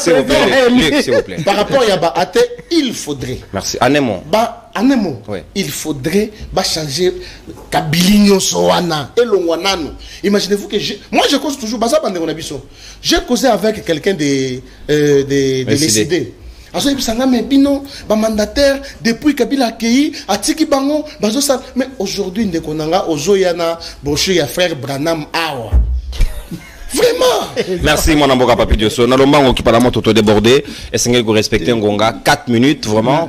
S'il vous plaît. Par rapport à ba até, il faudrait. Merci. Anémon. Anémon. Il faudrait changer Kabilinho Soana et Longwanano. Imaginez-vous que moi je cause toujours baza bande biso. J'ai causé avec quelqu'un des décidés. Azo bisanga mais bino ba mandataire depuis Kabila accueilli atiki bango bazo sa mais aujourd'hui ndekonanga ozoyana brochure ya frère Branham awa. Vraiment. Merci mon amboka papi Dioso. Na lombango qui parle moto débordé et c'est que respecter ngonga 4 minutes vraiment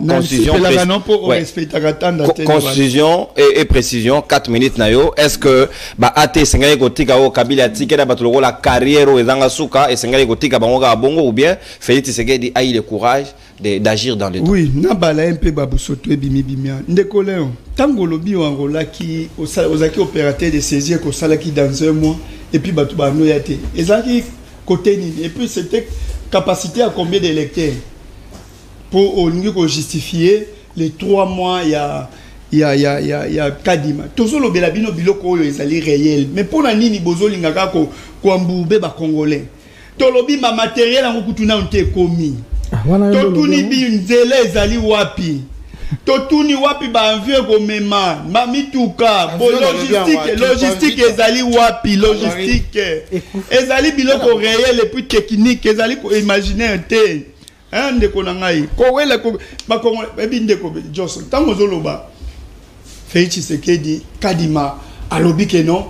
concision et précision 4 minutes na yo. Est-ce que ba ate sengay kotika o Kabila tikela batolo la carrière o ezanga suka et sengay kotika bango ga bongo ou bien Félix Tshisekedi a eu le courage d'agir dans le temps. Oui, na bala un peu babusoto bimi bimia. Ndeko Léon, tango lobi o Angola qui osaki opérateur de saisir ko salaki dans un mois. Et puis batou ba no yate ezaki côté nini et puis c'était capacité à combien d'électeurs pour au niveau ko justifier les 3 mois il y a Kadima tozo lobela bino biloko oyo ezali réel mais pour na nini bozo lingaka ko ambube ba congolais to lobi ma matériel en kutuna onte komi to tuni bi nzela ezali wapi totuni wapi ba envie ko mema mamituka bo logistique ezali wapi logistique ezali biloko réel et puis technique ezali ko imaginer te hein ndeko na ngai ko wela ko ba ko ebi ndeko Johnson tango zoloba Félix Tshisekedi Kadima alobi ke non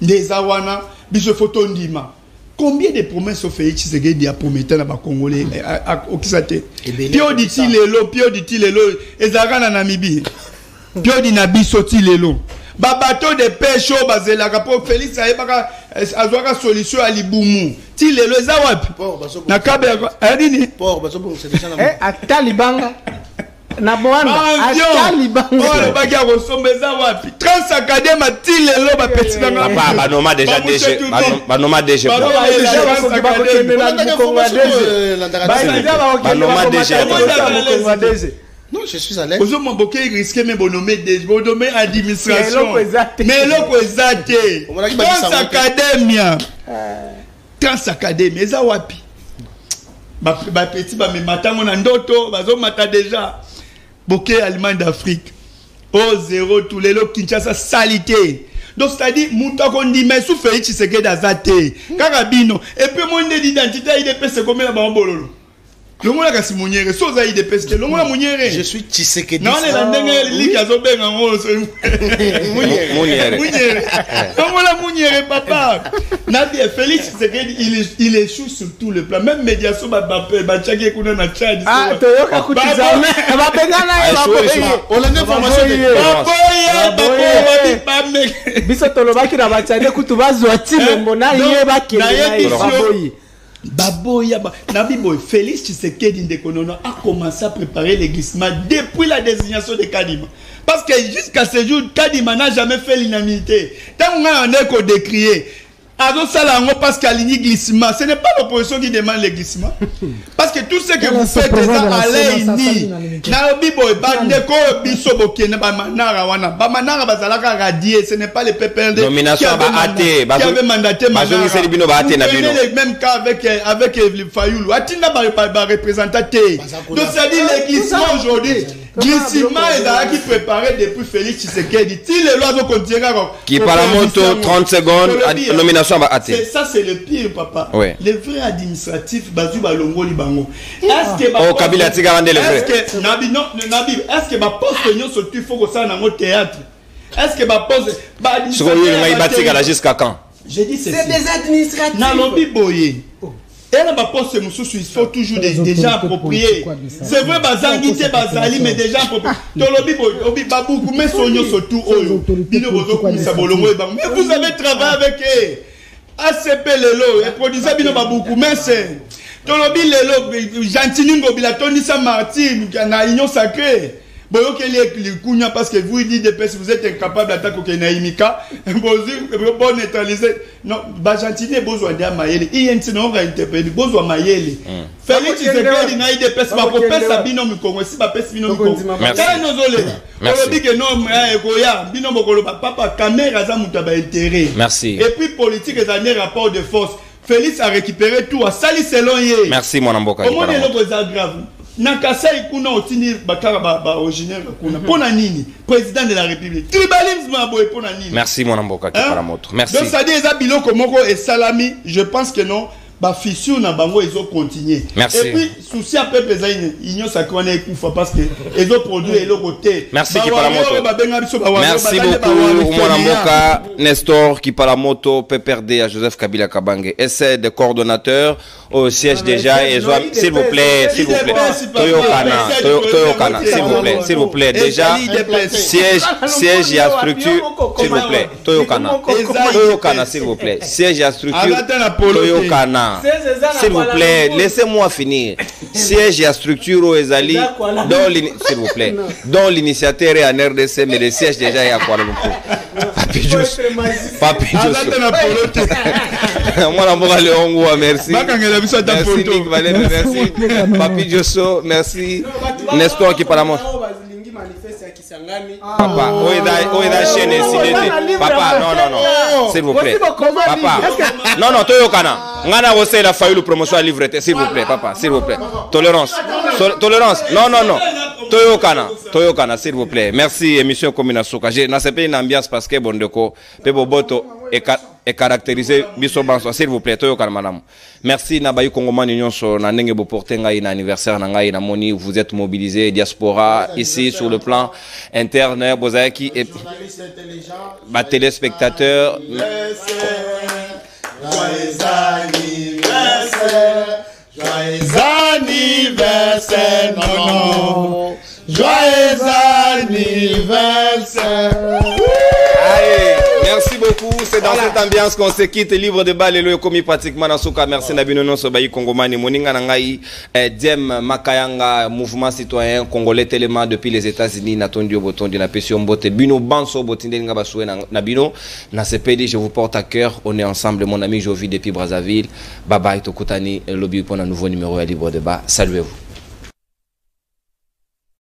ndeza wana biso photo ndima. Combien de promesses Félix Tshisekedi a promis à ba Congolais au Kisate? Pio dit-il lelo, ezaka na Namibie. Pio dit na biso ti lelo. Ba bateau de pêche au bazela pour Félix ayebaka azwaka solution à Libumu. Ti lelo ezawapi? Na kabeka adini? Port baso bon c'est déjà na. Atalibanga. Na Boanda Atalibanga. Oh ba ga rosombeza wapi? Transacadem ti lelo ba petit banga. Ba noma déjà DG. Ba noma DG. Non, je suis à l'aise. Vous avez beaucoup risqué mais bonnommé administration. Mais l'autre exacté. Transacadémie. Eza wapi. Ba petit ba me mata mon ndoto bazo mata déjà. Bokeh Allemagne d'Afrique. Oh zéro tous les lots Kinshasa salité. Donc c'est-à-dire Moutako dit mais sous Félix Tshisekedi azate. Karabino et puis mon identité il est c'est comme la bambololo. Le monde a cassé Mouniere, Soza il dépêche, le monde a Mouniere. Je suis Tshisekedi. Non, les Landais, les Kazoben en haut. Mouniere. Non, voilà Mouniere, papa. Nabi Félix Tshisekedi, il échoue sur tout le plan. Même médiation, Bachaki et Kuna na Tchad. Ah, Toyoka Koutizame. On a une information de Baboya. Bisotolobaki na Bachade Koutuba Zouati, Mbona, Yebaki. Baboya, Nabiboy, Félix Tshisekedi Ndekonono a commencé à préparer les glissements depuis la désignation de Kadima. Parce que jusqu'à ce jour, Kadima n'a jamais fait l'unanimité. Tant qu'on est qu'on décrié. Parce qu'il y a glissement. Ce n'est pas l'opposition qui demande le glissement. Parce que tout ce que vous faites est à l'aïni. Ce n'est pas le PPRD qui avait mandaté Manara. Vous prenez le même cas avec Fayoulou. Atina va représenter. Donc ça dit le glissement aujourd'hui. Glissement est qui préparé depuis Félix Tshisekedi. Si les lois vont continuer qui par la moto 30 secondes, nomination va hâter. Ça c'est le pire, papa. Oui. Les vrais administratifs, Bazou Balongo Libango. Est-ce que oh, Kabila Tigara les vrais. Est-ce que Nabi non, Nabi, est-ce que ma poste non surtout il faut que ça dans théâtre. Est-ce que ma poste jusqu'à quand? J'ai dit c'est des administratifs. Nalobi Boye. Et là, poste il faut toujours déjà approprier. C'est vrai, Bazangité, Bazali, mais déjà approprié. Tolobi, Obi, Babou, mais Sonyo, surtout, Oyo. Mais vous avez travaillé avec eux. ACP Lelo, et produisez Bino Babou, mais c'est. Tolobi Lelo, Jantiningo, Bilatonissa Martin, na Union Sacrée. Parce que vous dites vous êtes incapable d'attaquer au Kenaïmika, bon neutraliser. Non, Bajantine besoin de Maïeli. Il y a un interpellé, besoin de Maïeli. Félix Tshisekedi n'a pas de pèse, ma propre Sabino Mukongo, si ma pèse Bino Mukongo. Merci. Merci. Et puis politique et dernier rapport de force. Félix a récupéré tout, a sali selon hier. Merci mon amboka. Comment est l'autre grave? Nakasai kuna otini bakara originaire kuna pona nini président de la République tribalisme aboy pona nini. Merci mon amboka qui paramoto. Merci. Donc ça dit eza biloko moko et salami, je pense que non ba fissure na bango ils ont continué. Merci. Et puis souci à peuple za union sacrée na ekufa parce que ils ont produit et le côté. Merci qui paramoto. Merci beaucoup mon amboka Nestor qui paramoto PPRD à Joseph Kabila Kabange. Essai de coordonnateur au siège déjà et s'il vous plaît, Toyokana, s'il vous plaît, déjà siège et à structure, s'il vous plaît, Toyokana, s'il vous plaît, siège et à structure, Toyokana, s'il vous plaît, laissez-moi finir, siège et à structure au Ezali, s'il vous plaît, dont l'initiateur est en RDC, mais le siège déjà est à Kuala Lumpur. Papi Josso. Moi la morale est en goût, merci. Merci Nick Valère, merci. Papi Josso, merci. Nestor qui parle à moi. Papa, où est la chaîne incidentée? Papa, non, s'il vous plaît. Papa, non, Toyokana. Ngana Rosé la failli le promotion à livrer, s'il vous plaît, papa, s'il vous plaît. Tolérance, non. Toyokana, s'il vous plaît. Merci, émission Commune Souka. J'ai pas une ambiance parce que Bondeko, Peboboto est caractérisé, s'il vous plaît, Toyokana, madame. Merci, Nabayu Kongoman Union sur Nanenge Boportenga, un anniversaire, Nangaï, Namoni, vous êtes mobilisés, diaspora, ici, sur le plan interne, Bozaki et téléspectateurs. Joyeux anniversaire, non. Joyeux anniversaire. Allez, merci beaucoup. C'est dans cette ambiance qu'on se quitte. Libre de balle et le commis pratiquement dans Souka. Merci Nabino non Sobayi Kongomani. Moninga Nangaï, Diem Makayanga, mouvement citoyen congolais tellement depuis les États-Unis. Natondi Oboton de la Pession Bote. Bino Banso Botinde Ngabasoué Nabino. Nasepedi, je vous porte à cœur. On est ensemble, mon ami Jovi depuis Brazzaville. Bye bye Tokutani. Lobby pour un nouveau numéro à Libre de Bas. Saluez-vous.